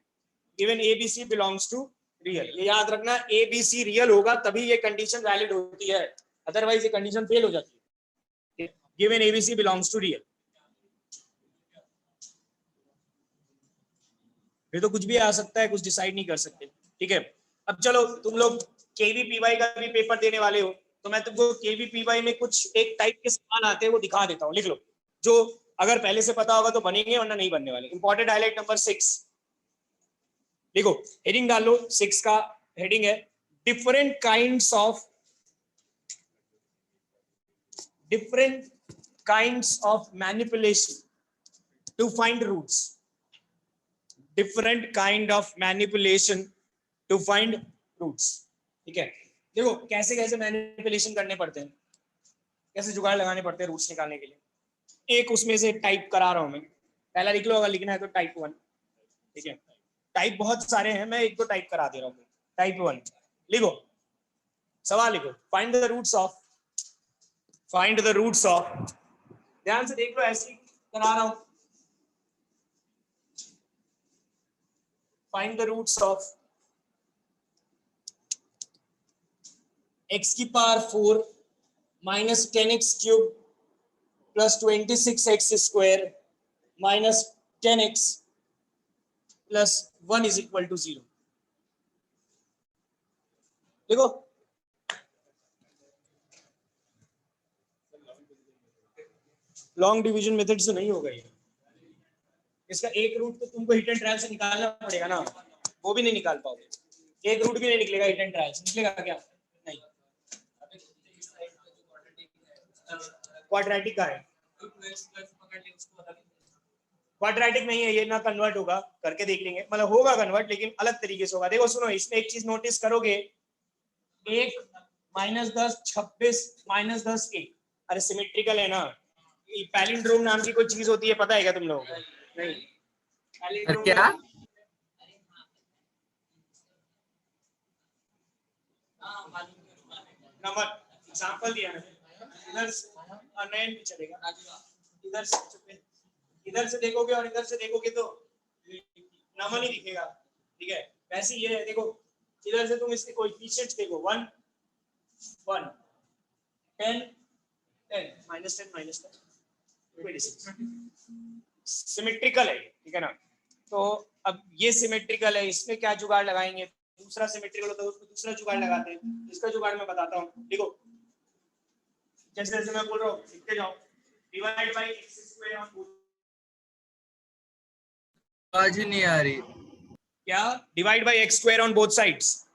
given A B C belongs to real, ये याद रखना, ए बी सी रियल होगा तभी ये कंडीशन वैलिड होती है, अदरवाइज ये कंडीशन फेल हो जाती है। Given A B C belongs to real, फिर तो कुछ भी आ सकता है, कुछ डिसाइड नहीं कर सकते, ठीक है। अब चलो, तुम लोग केवीपीवाई का भी पेपर देने वाले हो, तो मैं तुमको केवीपीवाई में कुछ एक टाइप के सवाल आते हैं वो दिखा देता हूँ, लिख लो, जो अगर पहले से पता होगा तो बनेंगे वरना नहीं बनने वाले। इंपॉर्टेंट हाईलाइट नंबर 6 देखो, हेडिंग डाल लो, 6 का हेडिंग है different kinds of manipulation to find roots, different kind of manipulation to find roots, ठीक है। देखो कैसे कैसे मैनिपुलेशन करने पड़ते हैं, कैसे जुगाड़ लगाने पड़ते हैं रूट्स निकालने के लिए। एक उसमें से टाइप करा रहा हूं मैं, पहला लिख लो, अगर लिखना है तो टाइप 1, ठीक है। टाइप बहुत सारे हैं, मैं एक दो टाइप करा दे रहा हूँ। टाइप 1 लिखो, सवाल लिखो, फाइंड द रूट्स ऑफ, ध्यान से देख लो, ऐसे करा रहा हूं, find the roots of x की power 4 minus 10x cube plus 26x square minus 10x plus 1 is equal to 0। देखो लॉन्ग डिवीजन मेथड से नहीं होगा ये, इसका एक रूट तो तुमको हिट एंड ट्रायल से निकालना पड़ेगा ना, वो भी नहीं निकाल पाओगे, एक रूट भी नहीं निकलेगा हिट एंड ट्रायल से, निकलेगा क्या? नहीं। क्वाड्रेटिक का है, क्वाड्रेटिक नहीं है ये, ना कन्वर्ट होगा, करके देख लेंगे, मतलब होगा कन्वर्ट लेकिन अलग तरीके से होगा। देखो सुनो, इसमें एक चीज नोटिस करोगे, 1 माइनस 10 26 माइनस 10 1, अरे सिमेट्रिकल है ना। पैलिंड्रोम नाम की कोई चीज होती है, पता है क्या तुम लोगों को? नहीं, पैलिंड्रोम क्या? नंबर एग्जांपल दिया है, इधर नयन भी चलेगा, इधर से देखोगे और इधर से देखोगे तो नमन ही दिखेगा, ठीक है। वैसे ये है, देखो इधर से तुम इसके कोएफिशिएंट्स देखो, 1 1 10 10 -10 -10 सिमेट्रिकल है, ठीक है ना। तो अब ये सिमेट्रिकल है, इसमें क्या जुगाड़ लगाएंगे, दूसरा सिमेट्रिकल होता है उसमें दूसरा जुगाड़ लगाते हैं, इसका जुगाड़ मैं बताता हूँ। देखो जैसे जैसे मैं बोल रहा हूँ लिखते जाओ, divide by x square on both, आवाज ही नहीं आ रही। क्या? Divide by x square on both sides,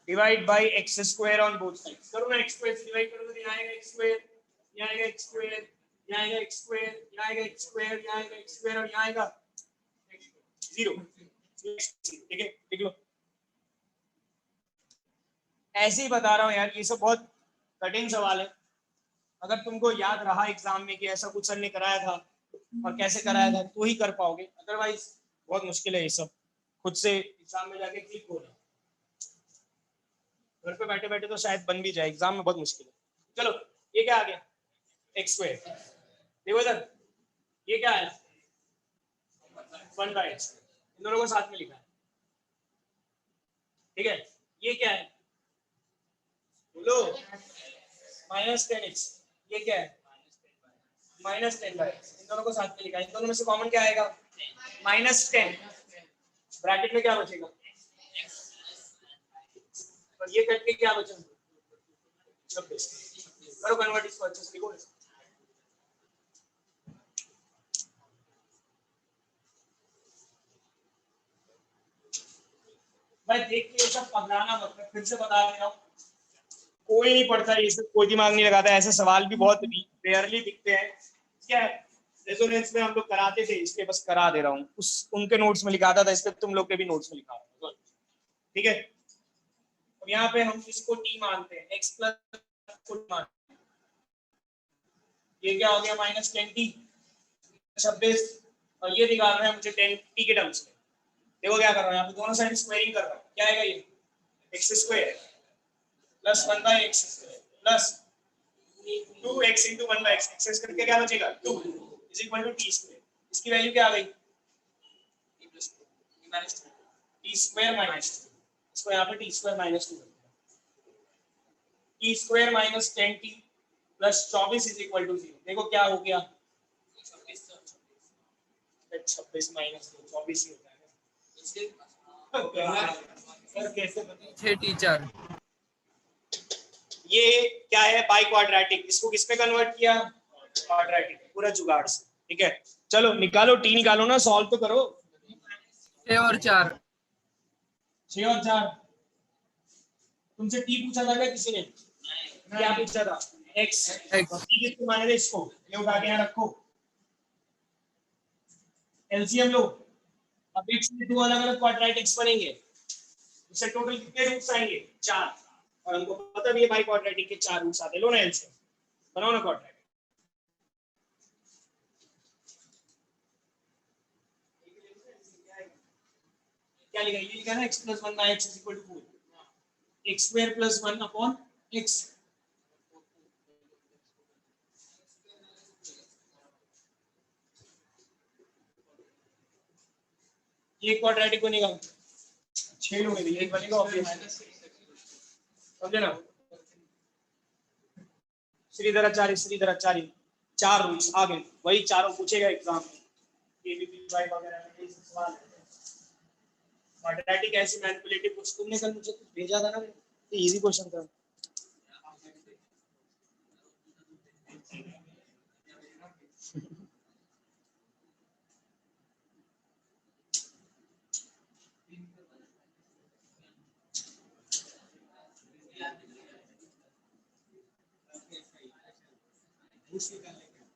divide by x square on both sides. करो ना, x स्क्वायर से डिवाइड करो तो यहाँ आएगा x स्क्वायर, यहाँ आएगा x स्क्वायर, यहाँ आएगा एक्स स्क्वायर, यहाँ आएगा एक्स स्क्वायर, यहाँ आएगा एक्स स्क्वायर और यहाँ आएगा 0। ठीक है, लिख लो। ऐसे ही बता रहा हूँ यार, ये सब बहुत कठिन सवाल है। अगर तुमको याद रहा एग्जाम में कि ऐसा कुछ सर ने कराया था और कैसे कराया था तो ही कर पाओगे, अदरवाइज बहुत मुश्किल है ये सब खुद से एग्जाम में जाके क्लिक होना। घर पे बैठे बैठे तो शायद बन भी जाए, एग्जाम में बहुत मुश्किल है। चलो ये क्या आ गया, एक्स स्क्वायर। देखो इधर, ये क्या है 1/x, इन दोनों को साथ में लिखा है। ठीक है, ये क्या है बोलो, -10x। ये क्या है -10/x, इन दोनों को साथ में लिखा है। इन दोनों में से कॉमन क्या आएगा -10, ब्रैकेट में क्या बचेगा और ये कट के क्या बचा 26। करो कन्वर्ट इसको अच्छे से, लिखो भाई। देख के ये सब पगलाना मत, मैं फिर से बता दे रहा हूँ, कोई नहीं पढ़ता ये सब, कोई दिमाग नहीं लगाता। ऐसे सवाल भी बहुत रेयरली दिखते हैं। क्या है रेजोनेंस में हम लोग कराते थे, इसलिए बस करा दे रहा हूँ। उस उनके नोट्स में लिखा था इसलिए तुम लोग के भी नोट्स में लिखा हुआ। ठीक है, अब यहाँ पे हम इसको टी मानते हैं, x प्लस मानते हैं। ये क्या हो गया -10t 26, और ये निकालना है मुझे 10t के टर्म्स में। देखो क्या कर रहा हूँ, यहाँ पे दोनों साइड स्क्वायरिंग कर रहा हूँ। क्या आएगा ये x square plus 1/x square plus 2x into 1/x, एक्सेस करके क्या बचेगा 2 is equal to t square. इसकी वैल्यू क्या आ गई t स्क्वायर माइनस 2। इसको यहाँ पे t square minus 2, t square minus 10t plus 24 is equal to 0। देखो क्या हो गया 26 माइनस 24 ही होता है। कैसे बने टीचर ये क्या है बाई क्वाड्रेटिक, इसको किस में कन्वर्ट किया क्वाड्रेटिक, पूरा जुगाड़ से। ठीक है, चलो निकालो, टी निकालो ना, सॉल्व तो करो। 6 और 4 6 और 4 तुमसे टी पूछा था क्या किसी ने, क्या पूछा था एक्स। किसको माने थे इसको, ये उठा के यहाँ रखो, एलसीएम लो। अब एक्स में 2 अलग अलग क्वाड्रेटिक्स बनेंगे, इससे टोटल कितने रूट्स आएंगे 4, और हमको पता भी है बाई क्वाड्रेटिक के 4 रूट्स आते। लो ना एलसीएम, बनाओ ना क्वाड्रेटिक। क्या लिखा, ये लिखा ना x + 1/x = 4, x² + 1/x। ये क्वाड्रेटिक को निकाल 6 लोग हैं, एक बनेगा ऑब्वियस, समझे ना। श्रीधराचार्य 4 रूट्स आ गए, वही चारों पूछेगा एग्जाम में, केबीपी वगैरह में यही सवाल है। क्वाड्रेटिक ऐसी मैनिपुलेटिव कुछ तुमने कल मुझे कुछ भेजा था ना, ये इजी क्वेश्चन था।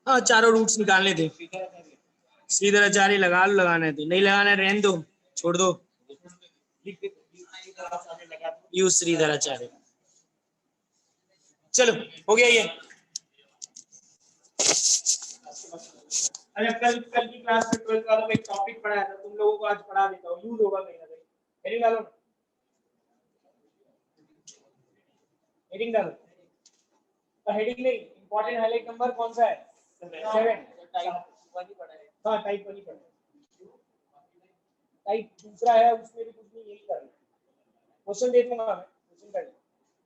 हाँ, चारों रूट्स निकालने थे। श्रीधराचार्य लगा लो, लगाने थे, नहीं लगाना रहने दो, छोड़ दो। यू श्रीधराचार्य। चलो हो गया ये। अच्छा, कल की क्लास में 12th वालों में एक टॉपिक पढ़ाया था, तुम लोगों को आज पढ़ा देता हूँ, यूज होगा कहीं ना कहीं। हेडिंग डालो, हेडिंग डालो। हेडिंग नहीं, इंपॉर्टेंट हाईलाइट नंबर कौन सा है 7। हाँ टाइप 1 ही पढ़ा, टाइप दूसरा है उसमें भी कुछ नहीं, यही करना। क्वेश्चन देख लूंगा मैं, क्वेश्चन कर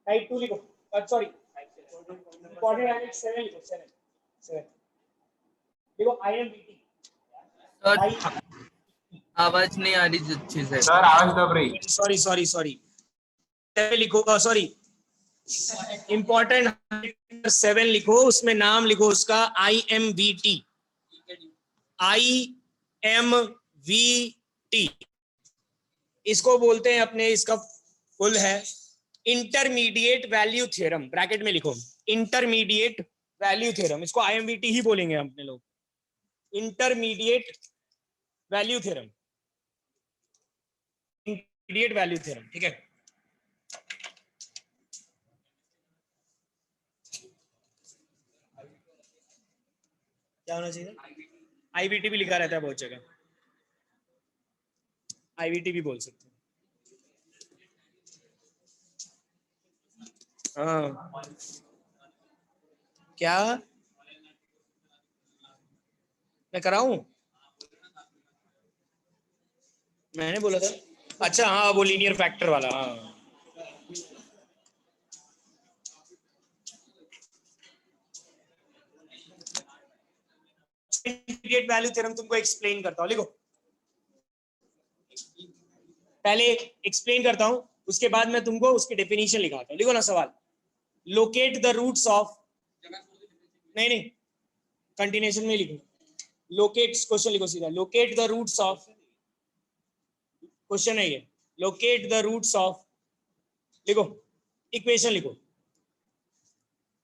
टाइप 2 लिखो, सॉरी इंपॉर्टेंट हाईलाइट 7 लिखो, 7 देखो IMVT। आवाज नहीं आ रही अच्छे से सर, आवाज दब रही। सॉरी लिखो, सॉरी इंपॉर्टेंट 7 लिखो, उसमें नाम लिखो उसका IMVT। IMVT इसको बोलते हैं अपने, इसका फुल है इंटरमीडिएट वैल्यू थ्योरम, ब्रैकेट में लिखो इंटरमीडिएट वैल्यू थ्योरम, इसको IMVT ही बोलेंगे अपने लोग, intermediate value theorem, intermediate value theorem, ठीक है। क्या होना चाहिए? IVT भी लिखा रहता है बहुत जगह, IVT भी बोल सकते हैं। हाँ क्या मैं कराऊं? मैंने बोला था। अच्छा हाँ, वो लीनियर फैक्टर वाला, हाँ। इंटरमीडिएट वैल्यू थ्योरम तुमको एक्सप्लेन करता हूँ, लिखो। पहले एक्सप्लेन करता हूँ, उसके बाद मैं तुमको उसकी डेफिनेशन लिखाता हूँ। लिखो ना सवाल, लोकेट द रूट्स ऑफ, नहीं कंटिन्यूएशन में लिखो, लोकेट, क्वेश्चन लिखो सीधा, locate the roots of, question है ये, लोकेट द रूट्स ऑफ, लिखो इक्वेशन लिखो,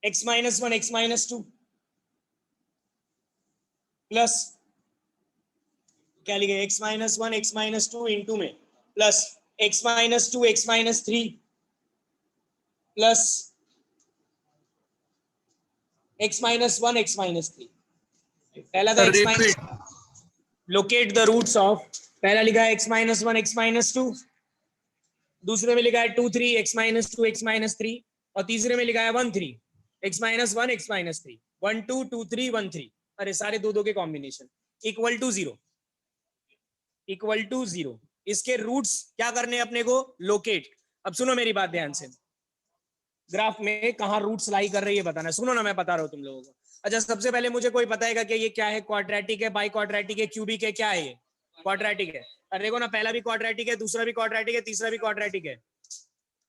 x minus 1 x minus 2 plus क्या लिखे, x minus 1 x minus 2 into में plus x minus 2 x minus 3 plus x minus 1 x minus 3। पहला था x minus, locate the roots of, पहला लिखा है x माइनस 1 x माइनस 2, दूसरे में लिखा है 2 3 x माइनस 2 x माइनस 3, और तीसरे में लिखा है 1 3 x माइनस 1 x माइनस 3, 1 2 2 3 1 3, अरे सारे दो के combination, equal to 0, equal to 0। इसके रूट्स क्या करने हैं अपने को, लोकेट। अब सुनो मेरी बात ध्यान से, ग्राफ में कहां रूट्स लाई कर रही है बताना, सुनो ना मैं बता रहा हूं तुम लोगों को। अच्छा सबसे पहले मुझे कोई बताएगा कि ये क्या है, क्वाड्रेटिक है, बाई क्वाड्रेटिक है, क्यूबिक है, क्या है ये? क्वाड्रेटिक है। अरे देखो ना, पहला भी क्वाड्रेटिक है, दूसरा भी क्वाड्रेटिक है, तीसरा भी क्वाड्रेटिक है।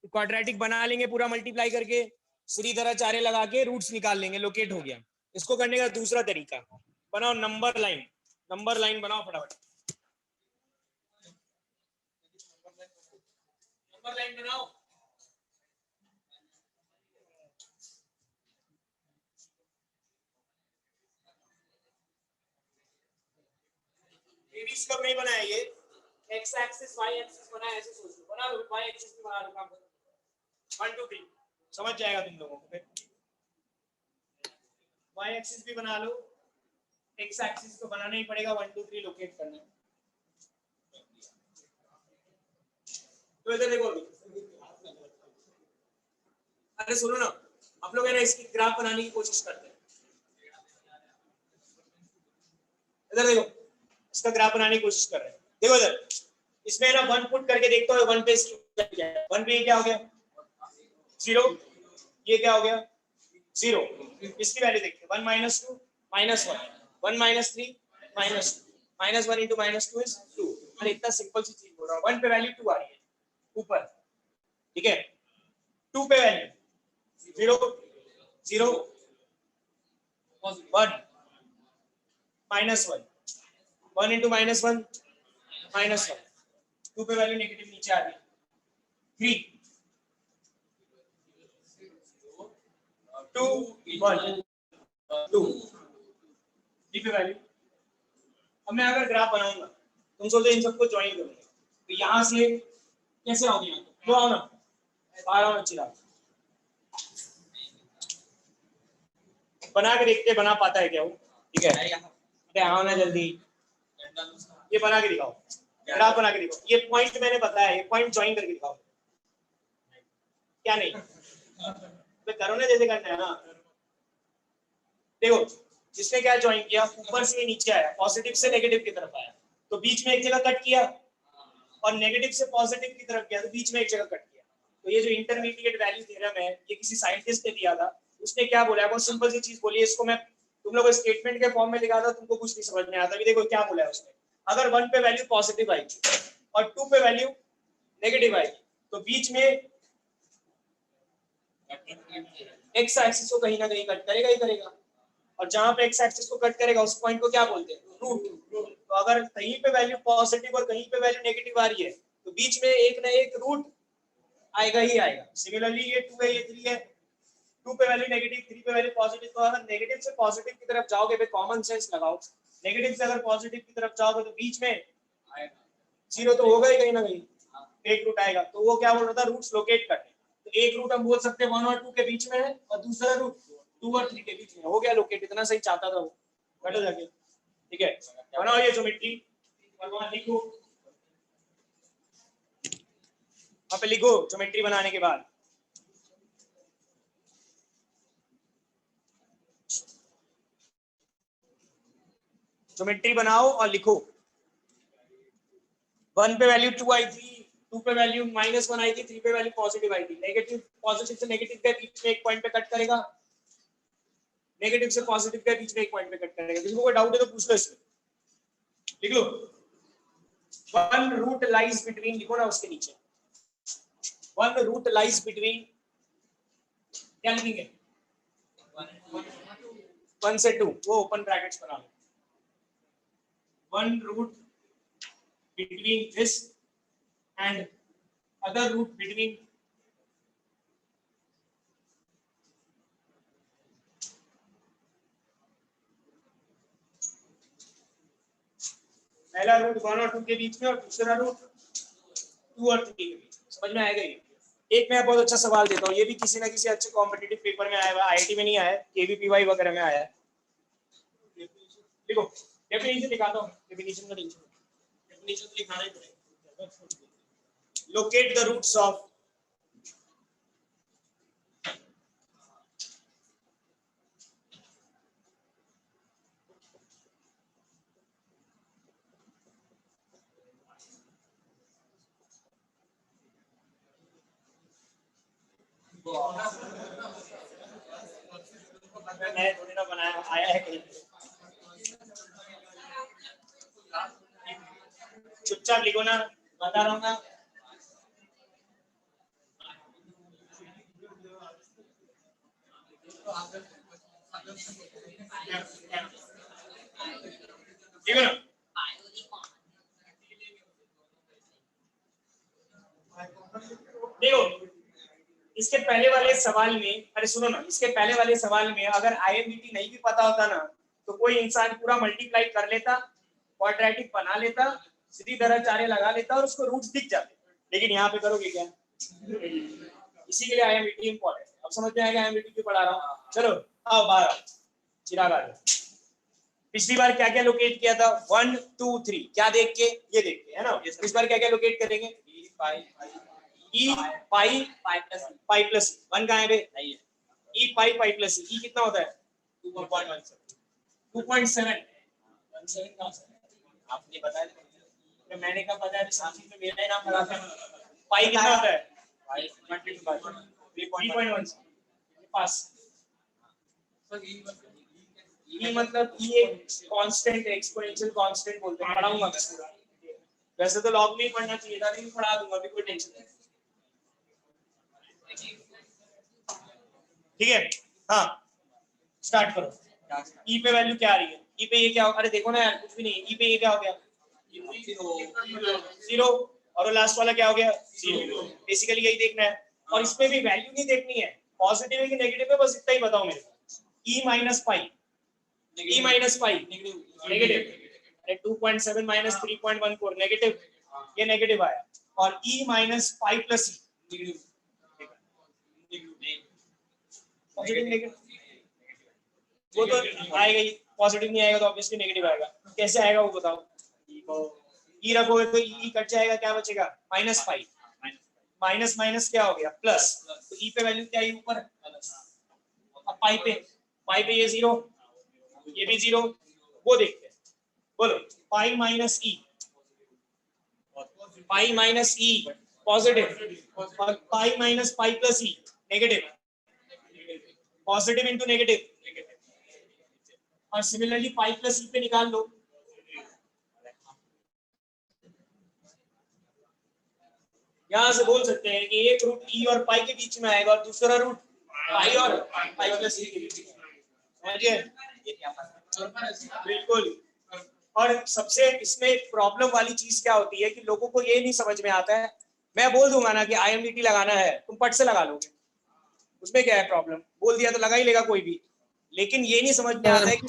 क्वाड्रेटिक बना लेंगे पूरा मल्टीप्लाई करके, सीधी लगा के रूट्स निकाल लेंगे, लोकेट हो गया। इसको करने का दूसरा तरीका, बनाओ नंबर लाइन, नंबर लाइन बनाओ फटाफट, नंबर लाइन बनाओ। बेबीज कब नहीं बनाया ये, एक्स एक्सिस वाई एक्सिस बनाया, ऐसे सोच लो, बना लो, वाई एक्सिस भी बना लो, काम करो, 1 2 3 समझ जाएगा तुम लोगों को। फिर वाई एक्सिस भी बना लो, एक्स एक्सिस तो बनाना ही पड़ेगा, 1 2 3 लोकेट करना है। तो इधर देखो, अरे सुनो ना, आप लोग है ना इसकी ग्राफ बनाने की कोशिश करते हैं, इधर देखो, इसका ग्राफ बनाने की कोशिश कर रहे हैं, देखो इधर, इसमें ना 1 पुट करके देखते हो, 1 पे 1 पे क्या हो गया 0, ये क्या हो गया 0, इसकी वैल्यू देखते हैं, 1 minus 2 minus 1, 1 minus 3 minus 2, minus 1 into minus 2 is 2। अरे इतना सिंपल सी चीज बोल रहा हूँ, 1 पे वैल्यू 2 आ रही है ऊपर, ठीक है, 2 पे value 0 0 1 minus 1, 1 into minus 1 minus 1, 2 पे वैल्यू नेगेटिव नीचे आ रही है, 3 2 1 2, 3 पे वैल्यू। अब मैं अगर ग्राफ बनाऊंगा, तुम सोचो इन सबको ज्वाइन करूंगा, तो यहाँ से कैसे आओगे, यहाँ तो आओ ना, बाहर आओ ना चिराग, बना के देखते बना पाता है क्या वो, ठीक है, अरे आओ ना जल्दी, ये बना के दिखाओ, ग्राफ बना के दिखाओ, ये पॉइंट मैंने बताया, ये पॉइंट ज्वाइन करके दिखाओ, क्या नहीं तो करो ना जैसे करना है ना। देखो जिसने क्या ज्वाइन किया, ऊपर से नीचे आया, पॉजिटिव से नेगेटिव की तरफ आया, तो बीच में एक जगह कट किया, और नेगेटिव से पॉजिटिव की तरफ गया तो बीच में एक जगह कट किया। तो ये जो इंटरमीडिएट वैल्यू थ्योरम है, ये किसी साइंटिस्ट ने दिया था, उसने क्या बोला है, बहुत सिंपल सी चीज बोली है, इसको मैं तुम लोगों को स्टेटमेंट के फॉर्म में लिखा था, तुमको कुछ नहीं समझ में आता। अभी देखो क्या बोला है उसने, अगर 1 पे वैल्यू पॉजिटिव आएगी और 2 पे वैल्यू नेगेटिव आएगी, तो बीच में एक्स एक्सिस को कहीं ना कहीं कट करेगा ही करेगा, और जहां पे एक्स एक्सिस को कट करेगा उस पॉइंट को क्या बोलते हैं, रूट। तो अगर कहीं पे वैल्यू पॉजिटिव और कहीं पे वैल्यू नेगेटिव आ रही है, तो बीच में एक ना एक रूट आएगा ही आएगा। सिमिलरली ये 2 है, ये 3 है, 2 पे वैल्यू नेगेटिव, 3 पे वैल्यू पॉजिटिव, तो अगर नेगेटिव से पॉजिटिव की तरफ जाओगे भाई कॉमन सेंस लगाओ, नेगेटिव से अगर पॉजिटिव की तरफ जाओगे तो बीच में जीरो तो होगा ही कहीं ना कहीं, एक रूट आएगा। तो वो क्या बोल रहा था, रूट्स लोकेट करने। तो एक रूट हम बोल सकते हैं 1 और 2 के बीच में है, और दूसरा रूट 2 और 3 के बीच में हो गया लोकेट। इतना सही चाहता था वो, बैठो जाके। ठीक है, बनाओ ये ज्योमेट्री और वहां लिखो, वहां पे लिखो ज्योमेट्री बनाने के बाद। ज्योमेट्री बनाओ और लिखो। 1 पे वैल्यू 2 आई थी, 2 पे वैल्यू -1 आई थी, 3 पे वैल्यू पॉजिटिव आई थी। नेगेटिव पॉजिटिव से नेगेटिव के बीच में एक पॉइंट पे कट करेगा, नेगेटिव से पॉजिटिव के बीच में एक पॉइंट पे कट करेगा। किसी को कोई डाउट है तो पूछ लो, इसमें लिख लो। 1 रूट लाइज बिटवीन, लिखो ना उसके नीचे, 1 रूट लाइज बिटवीन, क्या लिखेंगे 1 से 2, वो ओपन ब्रैकेट्स बना लो। 1 root between this and other root between पहला रूट 1 और 2 के बीच में और दूसरा रूट 2 और 3 के बीच में। समझ में आएगा ये? एक मैं बहुत अच्छा सवाल देता हूँ, ये भी किसी ना किसी अच्छे कॉम्पिटिटिव पेपर में आया हुआ, आईआईटी में नहीं आया, केवीपीवाई वगैरह में आया है। देखो डेफिनेशन दिखाता हूँ, डेफिनेशन का टेंशन, डेफिनेशन तो लिखाना ही पड़ेगा। लोकेट द रूट्स ऑफ मैं थोड़ी ना बनाया, आया है कहीं। चुपचाप लिखो ना, बता रहा हूँ ना। लिखो ना। देखो इसके पहले वाले सवाल में, अरे सुनो ना, इसके पहले वाले सवाल में अगर आईएमईटी नहीं भी पता होता ना, तो कोई इंसान पूरा मल्टीप्लाई कर लेता, क्वाड्रेटिक बना लेता, सीधी दराचार्य लगा लेता और उसको रूट्स दिख जाते। लेकिन यहाँ पे करोगे क्या? इसी के लिए आईएमईटी इंपॉर्टेंट है। अब समझ में आएगा आईएमईटी क्यों पढ़ा रहा हूँ। चलो आओ बाहर, चिराग आ जाओ। पिछली बार क्या क्या लोकेट किया था? 1 2 3, क्या देख के? ये देख के, है ना। इस बार क्या क्या लोकेट करेंगे? ई पाई पाई प्लस 1 कहाँ है बे? नहीं है। ई पाई पाई प्लस ई कितना होता है? 2.7 आपने बताया तो मैंने कहा पता है, साथी में मेरा ही नाम लगा था। पाई कितना होता है? 3.1 पास। ई मतलब ई एक कांस्टेंट है, एक्सपोनेंशियल कांस्टेंट बोलते हैं। पढ़ाऊंगा मैं पूरा, वैसे तो लॉग में ही पढ़ना चाहिए था, लेकिन पढ़ा दूंगा, अभी कोई टेंशन नहीं। ठीक है, हाँ स्टार्ट करो। ई पे वैल्यू क्या आ रही है? ई पे ये क्या हो? अरे देखो ना यार, कुछ भी नहीं। ई पे ये क्या हो गया? 0, और वो लास्ट वाला क्या हो गया? 0। बेसिकली यही देखना है, और इसमें भी वैल्यू नहीं देखनी है, पॉजिटिव है कि नेगेटिव है, बस इतना ही बताओ मेरे को। E minus pi negative, 2.7 minus 3.14 negative, ये नेगेटिव आया। और e minus pi plus positive negative, वो तो आएगा ही। पॉजिटिव नहीं आएगा तो ऑब्वियसली नेगेटिव आएगा। कैसे आएगा वो बताओ। ई रखोगे तो ई कट जाएगा, क्या बचेगा? माइनस पाई, माइनस माइनस क्या हो गया? प्लस। तो ई पे वैल्यू क्या है ऊपर? अब पाई पे ये 0, ये भी 0, वो देखते हैं। बोलो पाई माइनस ई, पाई माइनस ई पॉजिटिव, और पाई माइनस पाई प्लस ई नेगेटिव। पॉजिटिव इंटू नेगेटिव, और सिमिलरली पाई प्लस ई पे निकाल लो। यहां से बोल सकते हैं कि एक रूट ई और पाई के बीच में आएगा और दूसरा रूट पाई और पाई प्लस ई के बीच में। समझिए? बिल्कुल। और सबसे इसमें प्रॉब्लम वाली चीज क्या होती है कि लोगों को ये नहीं समझ में आता है। मैं बोल दूंगा ना कि आईएमडीटी लगाना है, तुम पट से लगा लोगे, उसमें क्या है प्रॉब्लम, बोल दिया तो लगा ही लेगा कोई भी, लेकिन ये नहीं समझ में आता है कि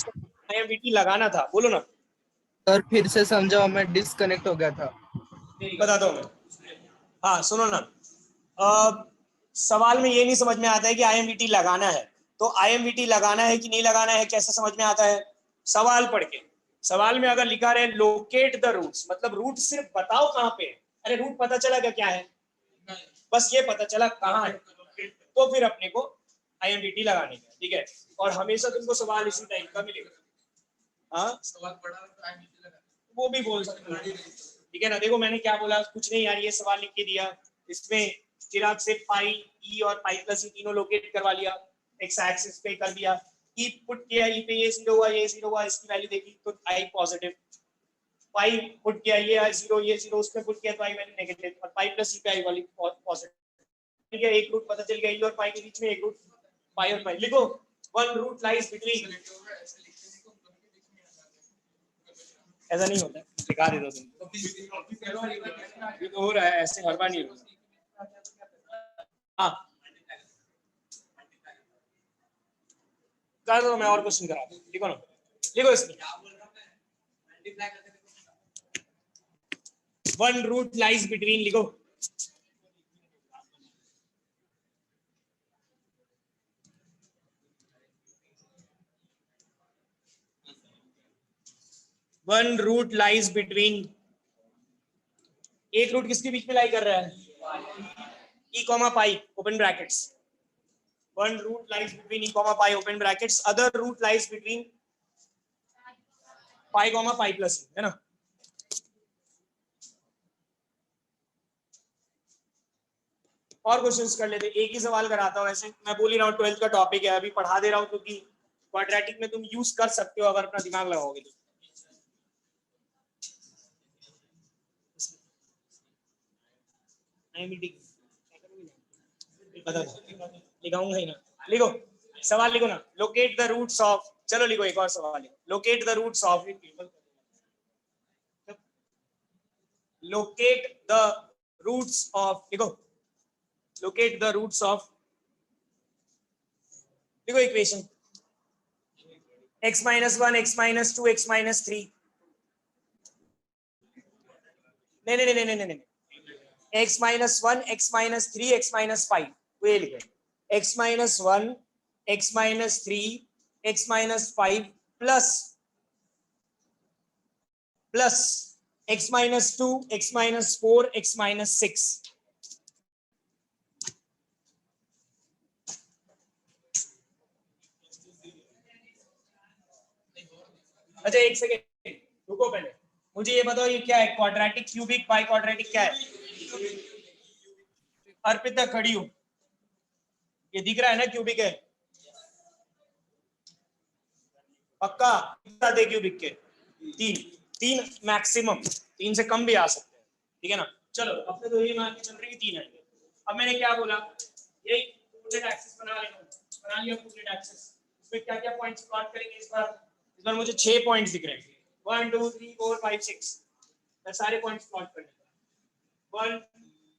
IMVT लगाना था। बोलो ना सर फिर से समझाओ, मैं डिस्कनेक्ट हो गया था। बताता हूँ मैं। हाँ सुनो ना, सवाल में ये नहीं समझ में आता है कि IMVT लगाना है, तो IMVT लगाना है कि नहीं लगाना है कैसे समझ में आता है, सवाल पढ़ के। सवाल में अगर लिखा रहे लोकेट द रूट्स, मतलब रूट सिर्फ बताओ कहाँ पे है। अरे रूट पता चला क्या है, बस ये पता चला कहाँ है, तो फिर अपने को IMVT लगाने का, ठीक है। और हमेशा तुमको सवाल इसी टाइप का मिलेगा। हाँ सवाल पढ़ा तो IMVT लगा, वो भी बोल सकते हो, ठीक है ना। देखो मैंने क्या बोला, कुछ नहीं यार, ये सवाल लिख के दिया, इसमें चिराग से पाई ई और पाई प्लस ई तीनों लोकेट करवा लिया, एक्स एक्सिस पे कर दिया, ई पुट किया, ई पे ये 0 हुआ, ये 0 हुआ, इसकी वैल्यू देखी तो आई पॉजिटिव, पाई पुट किया, ये 0 ये 0 उस पे पुट किया तो आई वैल्यू नेगेटिव, और पाई प्लस ई पे आई वाली पॉजिटिव, ठीक है। एक रूट पता चल गया, ई और पाई के बीच में एक रूट, पाई और पाई लिखो, वन रूट लाइज बिटवीन, ऐसा नहीं होता, दिखा दे दो तुम, ये तो हो रहा है ऐसे, हर बार नहीं होता। हाँ कर दो, मैं और क्वेश्चन करा दूं, लिखो ना, लिखो इसमें वन रूट लाइज बिटवीन, लिखो वन रूट लाइज बिटवीन, एक रूट किसके बीच में लाई कर रहा है, e comma pi open brackets, one root lies between e comma pi open brackets, other root lies between pi comma pi plus, है ना। और क्वेश्चंस कर लेते, एक ही सवाल कराता हूँ, ऐसे मैं बोल ही रहा हूँ 12th का टॉपिक है, अभी पढ़ा दे रहा हूँ क्योंकि क्वाड्रेटिक में तुम यूज कर सकते हो अगर अपना दिमाग लगाओगे तो। लिखाऊंगा ही ना, लिखो सवाल, लिखो ना, लोकेट द रूट्स ऑफ, चलो लिखो एक और सवाल है, locate the roots of, locate the roots of, लिखो लोकेट द रूट्स ऑफ, लिखो equation x minus 1 x minus 2 x minus 3, नहीं नहीं नहीं नहीं नहीं नहीं, x minus 1 x minus 3 x minus 5, वो ये लिखे x minus 1 x minus 3 x minus 5 plus plus x minus 2 x minus 4 x minus 6, अच्छा एक सेकेंड रुको, पहले मुझे ये बताओ ये क्या है, क्वाड्रेटिक क्यूबिक बाई क्वाड्रेटिक क्या है, अर्पिता खड़ी हूं, ये दिख रहा है ना क्यूबिक है, पक्का कितना दे क्यूबिक के, तीन, तीन मैक्सिमम, तीन से कम भी आ सकते हैं, ठीक है ना। चलो अपने तो ये मान के चल रहे हैं कि तीन आएंगे। अब मैंने क्या बोला, यही कोऑर्डिनेट एक्सिस बना लिया कोऑर्डिनेट एक्सिस, इसमें क्या क्या पॉइंट्स प्लॉट करेंगे इस बार मुझे 6 पॉइंट्स दिख रहे हैं, 1 2 3 4 5 6, मैं सारे पॉइंट्स प्लॉट कर लेता हूं, 1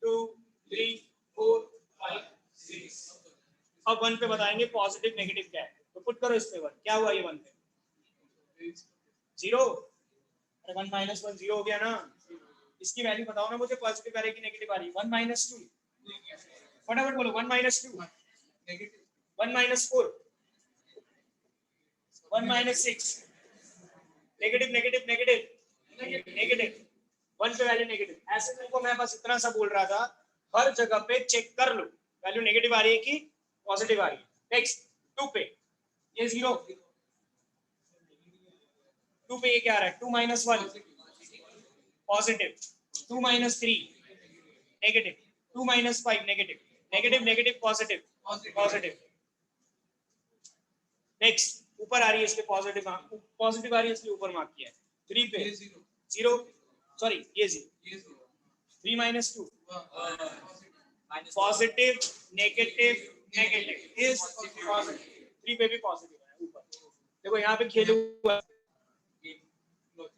2 3 4 5 6। अब 1 पे बताएंगे पॉजिटिव नेगेटिव क्या है, तो पुट करो इस पे 1, क्या हुआ ये 1 पे 0, अरे 1 minus 1 0 हो गया ना, इसकी वैल्यू बताओ ना मुझे, पॉजिटिव आ रही है कि नेगेटिव आ रही है, 1 minus 2, फटाफट बोलो, 1 minus 2 negative, 1 minus 4, 1 minus 6 negative negative negative negative, 1 पे वैल्यू नेगेटिव, ऐसे तुमको मैं बस इतना सा बोल रहा था, हर जगह पे चेक कर लो वैल्यू नेगेटिव आ रही है कि पॉजिटिव आ रही है। नेक्स्ट 2 पे ये 0, 2 पे ये क्या आ रहा है, 2 minus 1 positive, 2 minus 3 negative, 2 minus 5 negative, negative negative positive positive. Next ऊपर आ रही है इसलिए पॉजिटिव आ रही है इसलिए ऊपर मार्क किया है, 3 पे 0 सॉरी ये 0, 3 minus 2 positive negative negative is positive, 3 पे भी पॉजिटिव है ऊपर, देखो यहाँ पे खेलू हुआ,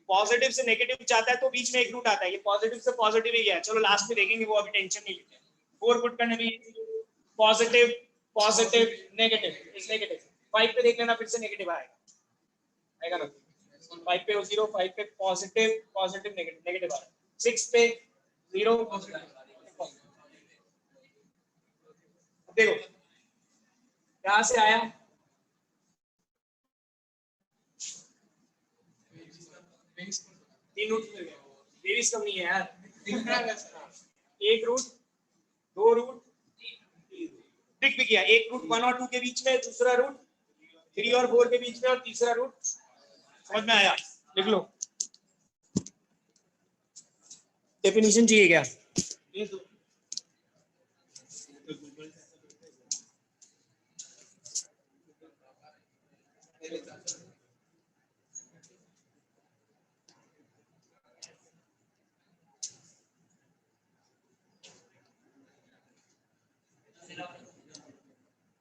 पॉजिटिव से नेगेटिव जाता है तो बीच में एक रूट आता है, ये पॉजिटिव से पॉजिटिव ही है, चलो लास्ट में देखेंगे वो, अभी टेंशन नहीं लेते। 4 पुट करने में positive positive negative is negative. 5 पे देख लेना फिर से नेगेटिव आएगा ना। 5 पे 0, 5 पे पॉजिटिव पॉजिटिव नेगेटिव नेगेटिव आ रहा है। 6 पे 0 देखो कहां से आया, तीन रूट मिल गए, तेईस कम नहीं है यार। एक रूट, दो रूट, टिक भी किया। एक रूट 1 और 2 के बीच में, दूसरा रूट 3 और 4 के बीच में, और तीसरा रूट, समझ में आया? लिख लो। डेफिनेशन चाहिए क्या?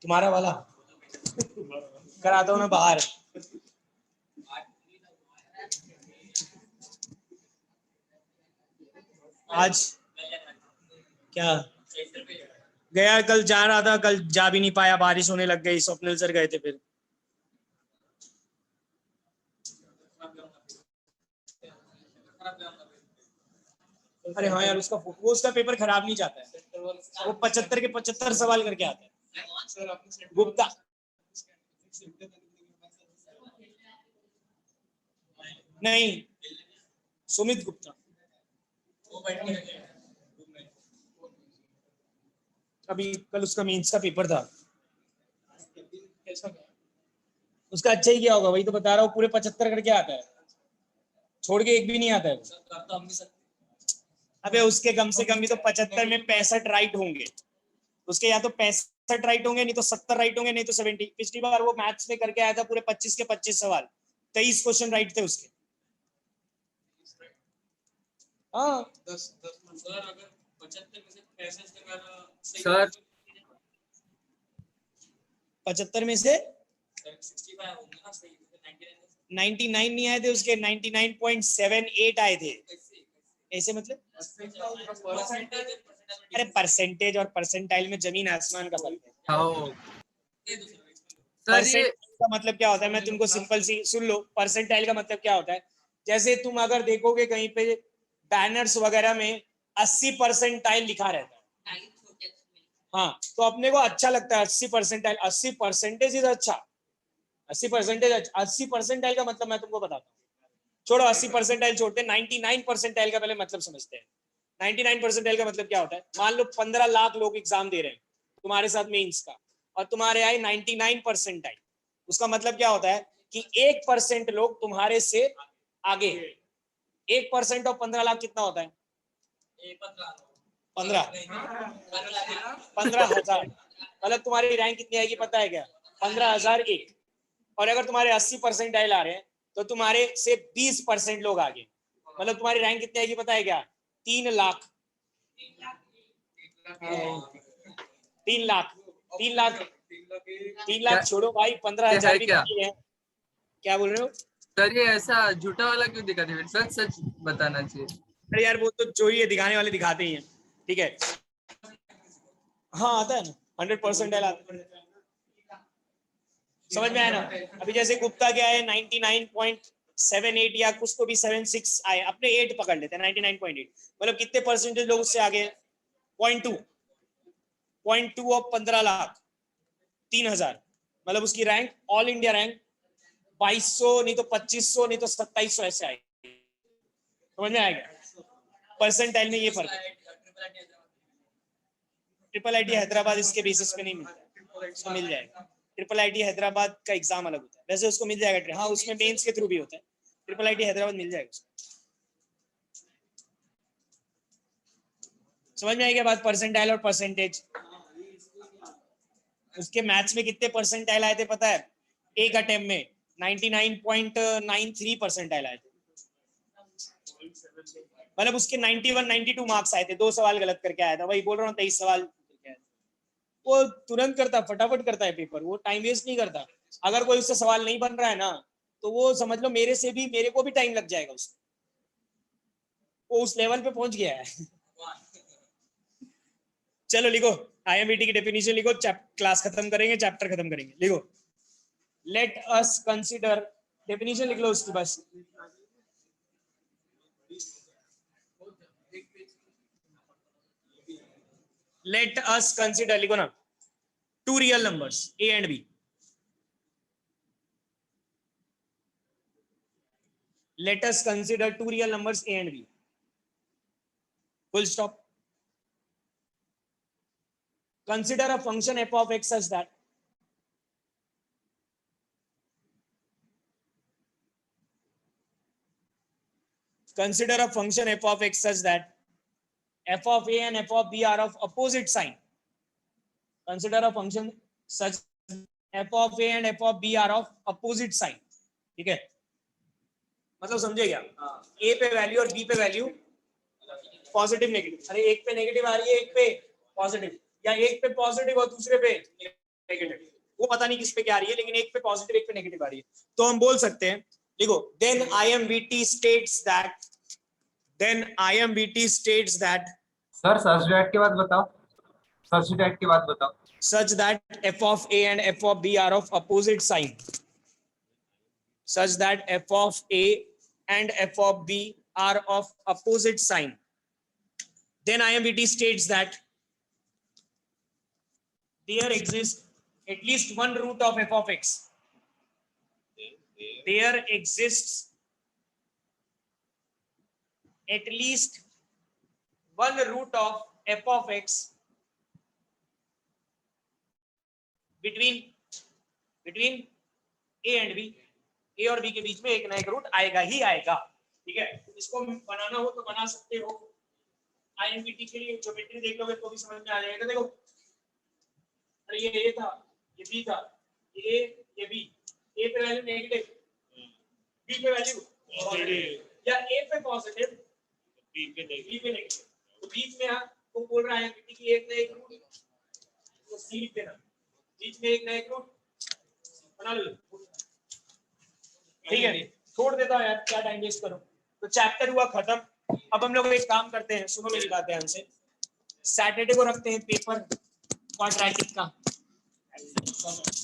तुम्हारा वाला कराता हूं मैं बाहर। आज क्या गया, कल जा रहा था, कल जा भी नहीं पाया, बारिश होने लग गई, स्वप्निल सर गए थे फिर। अरे हाँ यार, उसका वो उसका पेपर खराब नहीं जाता है, वो 75 के 75 सवाल करके आता है। गुप्ता नहीं, सुमित गुप्ता। अभी कल उसका मेंस का पेपर था, उसका अच्छा ही क्या होगा, वही तो बता रहा हूँ, पूरे 75 करके आता है, छोड़ के एक भी नहीं आता है। अबे उसके कम से कम भी तो 75 में 65 राइट होंगे उसके, या तो 65 राइट होंगे, नहीं तो 70 राइट होंगे, नहीं तो 70। पिछली बार वो मैथ्स में करके आया था पूरे 25 के 25 सवाल, 23 क्वेश्चन राइट थे उसके। हाँ सर 75 में से 99 नहीं आए थे उसके, 99.78 आए थे। ऐसे मतलब अरे परसेंटेज और परसेंटाइल में जमीन आसमान का फर्क है। सर ये का मतलब क्या होता है, मैं तुमको सिंपल सी सुन लो। परसेंटाइल का मतलब क्या होता है, जैसे तुम अगर देखोगे कहीं पे बैनर्स वगैरह में 80 परसेंटाइल लिखा रहता है, हाँ, तो अपने को अच्छा लगता है 80 परसेंटाइल, 80 परसेंटेज इज अच्छा, 80 परसेंटेज। 80 परसेंटाइल का मतलब मैं तुमको बताता हूँ, छोड़ो 80 परसेंटाइल छोड़ते, 99 परसेंटाइल का पहले मतलब समझते हैं। 99 परसेंटाइल का मतलब क्या होता है, मान लो 15 लाख लोग एग्जाम दे रहे हैं तुम्हारे साथ मेंस का, और तुम्हारे आए 99 परसेंटाइल। उसका मतलब क्या होता है कि 1% लोग तुम्हारे से आगे। 1% और 15 लाख कितना होता है? 15,000। मतलब तुम्हारी रैंक कितनी आएगी पता है क्या? 15,001। और अगर तुम्हारे 80 परसेंटाइल आ रहे हैं तो तुम्हारे से 20% लोग आगे, मतलब तुम्हारी रैंक कितनी आएगी पता है क्या? 3 लाख। 3 लाख, 3 लाख, 3 लाख छोड़ो भाई, 15,000 भी क्या? नहीं है। क्या बोल रहे हो सर ये ऐसा झूठा वाला क्यों दिखाते हैं, सच सच बताना चाहिए। अरे यार वो तो जो ये दिखाने वाले दिखाते ही हैं, ठीक है। हाँ आता है ना, 100% आता है, समझ में आया ना? अभी जैसे गुप्ता क्या है 99.78 या कुछ तो भी 76 आए, अपने 8 पकड़ लेते हैं, 99.8 मतलब कितने परसेंटेज लोग उससे आगे? 0.2 ऑफ 15 लाख, 3,000। मतलब उसकी रैंक, ऑल इंडिया रैंक 2200 नहीं तो 2500 नहीं तो 2700 ऐसे आएगी। समझ में आएगा? परसेंटाइल में ये फर्क है। ट्रिपल आईटी हैदराबाद इसके बेसिस पे नहीं मिलता, उसको मिल जाएगा। ट्रिपल आईटी हैदराबाद का एग्जाम अलग होता है, वैसे उसको मिल जाएगा, हाँ उसमें मेंस के थ्रू भी होता है। ट्रिपल आईटी हैदराबाद मिल जाएगा उसको। समझ में आएगी बात? परसेंटाइल और परसेंटेज। उसके मैथ्स में कितने परसेंटाइल आए थे पता है? एक अटेम्प्ट में 99.93 परसेंटाइल आए थे, मतलब उसके 91 92 मार्क्स आए थे, 2 सवाल गलत करके आया था। वही बोल रहा हूँ, 23 सवाल करके आया था। वो तुरंत करता, फटाफट करता है पेपर, वो टाइम वेस्ट नहीं करता। अगर कोई उससे सवाल नहीं बन रहा है ना, तो वो समझ लो मेरे को भी टाइम लग जाएगा उसमें, वो उस लेवल पे पहुंच गया है। चलो लिखो, IMVT की डेफिनेशन लिखो, क्लास खत्म करेंगे, चैप्टर खत्म करेंगे। लिखो, लेट अस कंसीडर, डेफिनेशन लिख लो उसकी बस। लेट अस कंसीडर लिखो ना, two real numbers A and B। Let us consider two real numbers A and B. Full stop. Consider a function f of x such that f of A and f of B are of opposite sign. Consider a function such f of A and f of B are of opposite sign. ठीक है, मतलब समझे क्या? A पे value और B पे value positive negative. अरे एक पे नेगेटिव आ रही है, एक पे पॉजिटिव, या एक पे पॉजिटिव और दूसरे पे नेगेटिव, वो पता नहीं किस पे क्या आ रही है, लेकिन एक पे पॉजिटिव एक पे नेगेटिव आ रही है। तो हम बोल सकते हैं, देखो, then IMVT states that sir such that के बाद बताओ, सच डेट के बाद बताओ। such that f of A and f of B are of opposite sign, such that f of A and f of B are of opposite sign. Then IMVT states that there exists at least one root of f of x. There exists at least one root of f of x between A and B। A और B के बीच में एक ना एक root आएगा ही आएगा। ठीक है, इसको बनाना हो तो बना सकते हो। IMVT के लिए ज्योमेट्री देख लोगे तो भी समझ में आ जाएगा। देखो, अरे ये A था, ये B था, ये A, ये B, A पे वैल्यू नेगेटिव, B पे वैल्यू पॉजिटिव, या A पे पॉजिटिव, B पे नेगेटिव, तो बीच में आपको बोल रहा है कि एक ना एक रूट, तो C लिख देना, बीच में एक ना एक रूट बना लो। ठीक है, छोड़ देता हूं यार, क्या टाइम वेस्ट करो। तो चैप्टर हुआ खत्म। अब हम लोग एक काम करते हैं, सुनो मेरी बात ध्यान से। सैटरडे को रखते हैं पेपर क्वाड्रेटिक का,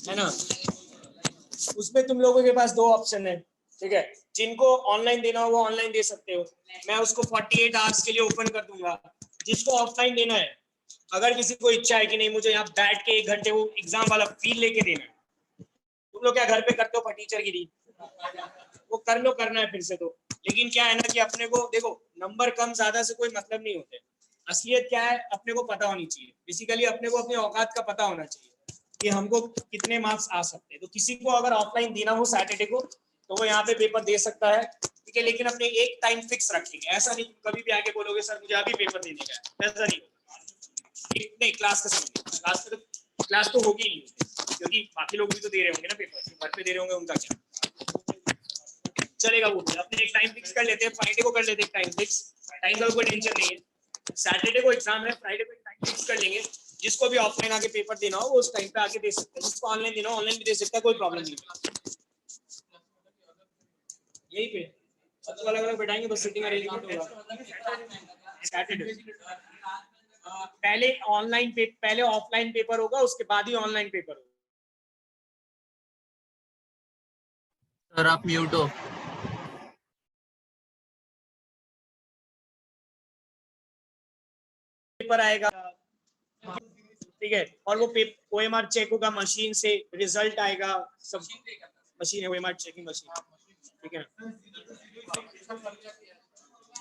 है ना? उसमें तुम लोगों के पास दो ऑप्शन है। ठीक है, जिनको ऑनलाइन देना हो वो ऑनलाइन दे सकते हो, मैं उसको 48 आवर्स के लिए ओपन कर दूंगा। जिसको ऑफलाइन देना है, अगर किसी को इच्छा है कि नहीं मुझे यहाँ बैठ के 1 घंटे वो एग्जाम वाला फील लेके देना है, तुम लोग क्या घर पे करते हो टीचर गिरी, वो कर लो, करना है फिर से तो। लेकिन क्या है ना कि अपने को देखो, नंबर कम ज्यादा से कोई मतलब नहीं होते। असलियत क्या है, अपने को पता होनी चाहिए। बेसिकली अपने को अपने औकात का पता होना चाहिए कि हमको कितने मार्क्स आ सकते हैं। तो किसी को अगर ऑफलाइन देना हो सैटरडे को, तो वो यहाँ पे पेपर दे सकता है। ठीक है, लेकिन अपने एक टाइम फिक्स रखेंगे। ऐसा नहीं कभी भी आके बोलोगे सर मुझे अभी पेपर देने का है, ऐसा नहीं। नहीं, क्लास का समय, क्लास तो होगी नहीं, क्योंकि बाकी लोग भी तो दे रहे होंगे ना पेपर, घर पे दे रहे होंगे, उनका क्या चलेगा। वो अपने एक टाइम फिक्स कर लेते हैं, फ्राइडे को कर लेते हैं टाइम फिक्स। टाइम का कोई टेंशन नहीं है। सैटरडे को एग्जाम है, फ्राइडे को टाइम फिक्स कर लेंगे। जिसको भी ऑफलाइन आके पेपर देना हो वो उस टाइम पे आके दे सकता है, जिसको ऑनलाइन देना हो ऑनलाइन भी दे सकता है, कोई प्रॉब्लम नहीं। यही पे सब अलग अलग बैठाएंगे, बस सिटिंग अरेंजमेंट होगा सैटरडे। पहले ऑफलाइन पेपर होगा, उसके बाद ही ऑनलाइन पेपर होगा। सर आप म्यूट हो। पेपर आएगा, ठीक है, और वो OMR चेक होगा, मशीन से रिजल्ट आएगा, सब मशीन है, OMR चेकिंग मशीन। ठीक है,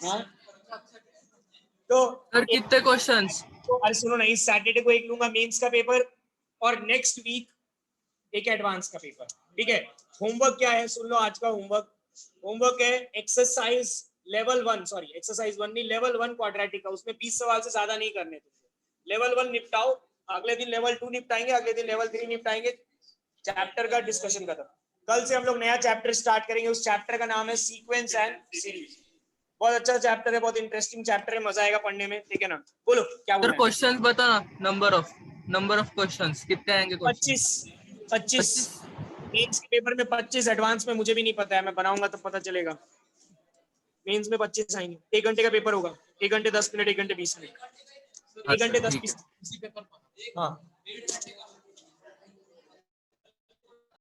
हाँ तो सर कितने क्वेश्चंस? तो अरे सुनो ना, इस सैटरडे को एक लूंगा मेंस का पेपर, और नेक्स्ट वीक एक एडवांस का पेपर। ठीक है, होमवर्क क्या है सुन लो। आज का होमवर्क है एक्सरसाइज लेवल 1, सॉरी एक्सरसाइज 1 नहीं, लेवल 1 क्वाड्रेटिक का। उसमें 20 सवाल से ज्यादा नहीं करने तुमको। लेवल 1 निपटाओ, अगले दिन लेवल 2 निपटाएंगे, अगले दिन लेवल 3 निपटाएंगे। चैप्टर का डिस्कशन खत्म। कल से हम लोग नया चैप्टर स्टार्ट करेंगे। उस चैप्टर का नाम है सीक्वेंस एंड सीरीज। बहुत अच्छा चैप्टर है, बहुत इंटरेस्टिंग चैप्टर है, मजा आएगा पढ़ने में। ठीक है ना, बोलो क्या बोल रहे हैं? क्वेश्चंस बता ना, नंबर ऑफ क्वेश्चंस कितने आएंगे? 25 मेंस के पेपर में 25, एडवांस में मुझे भी नहीं पता है, मैं बनाऊंगा तब पता चलेगा। मेंस में 25 आएंगे। 1 घंटे का पेपर होगा, 1 घंटे 10 मिनट, 1 घंटे 20 मिनट। 1 घंटे 10 ठीक है। पीस इसी पेपर पर हाँ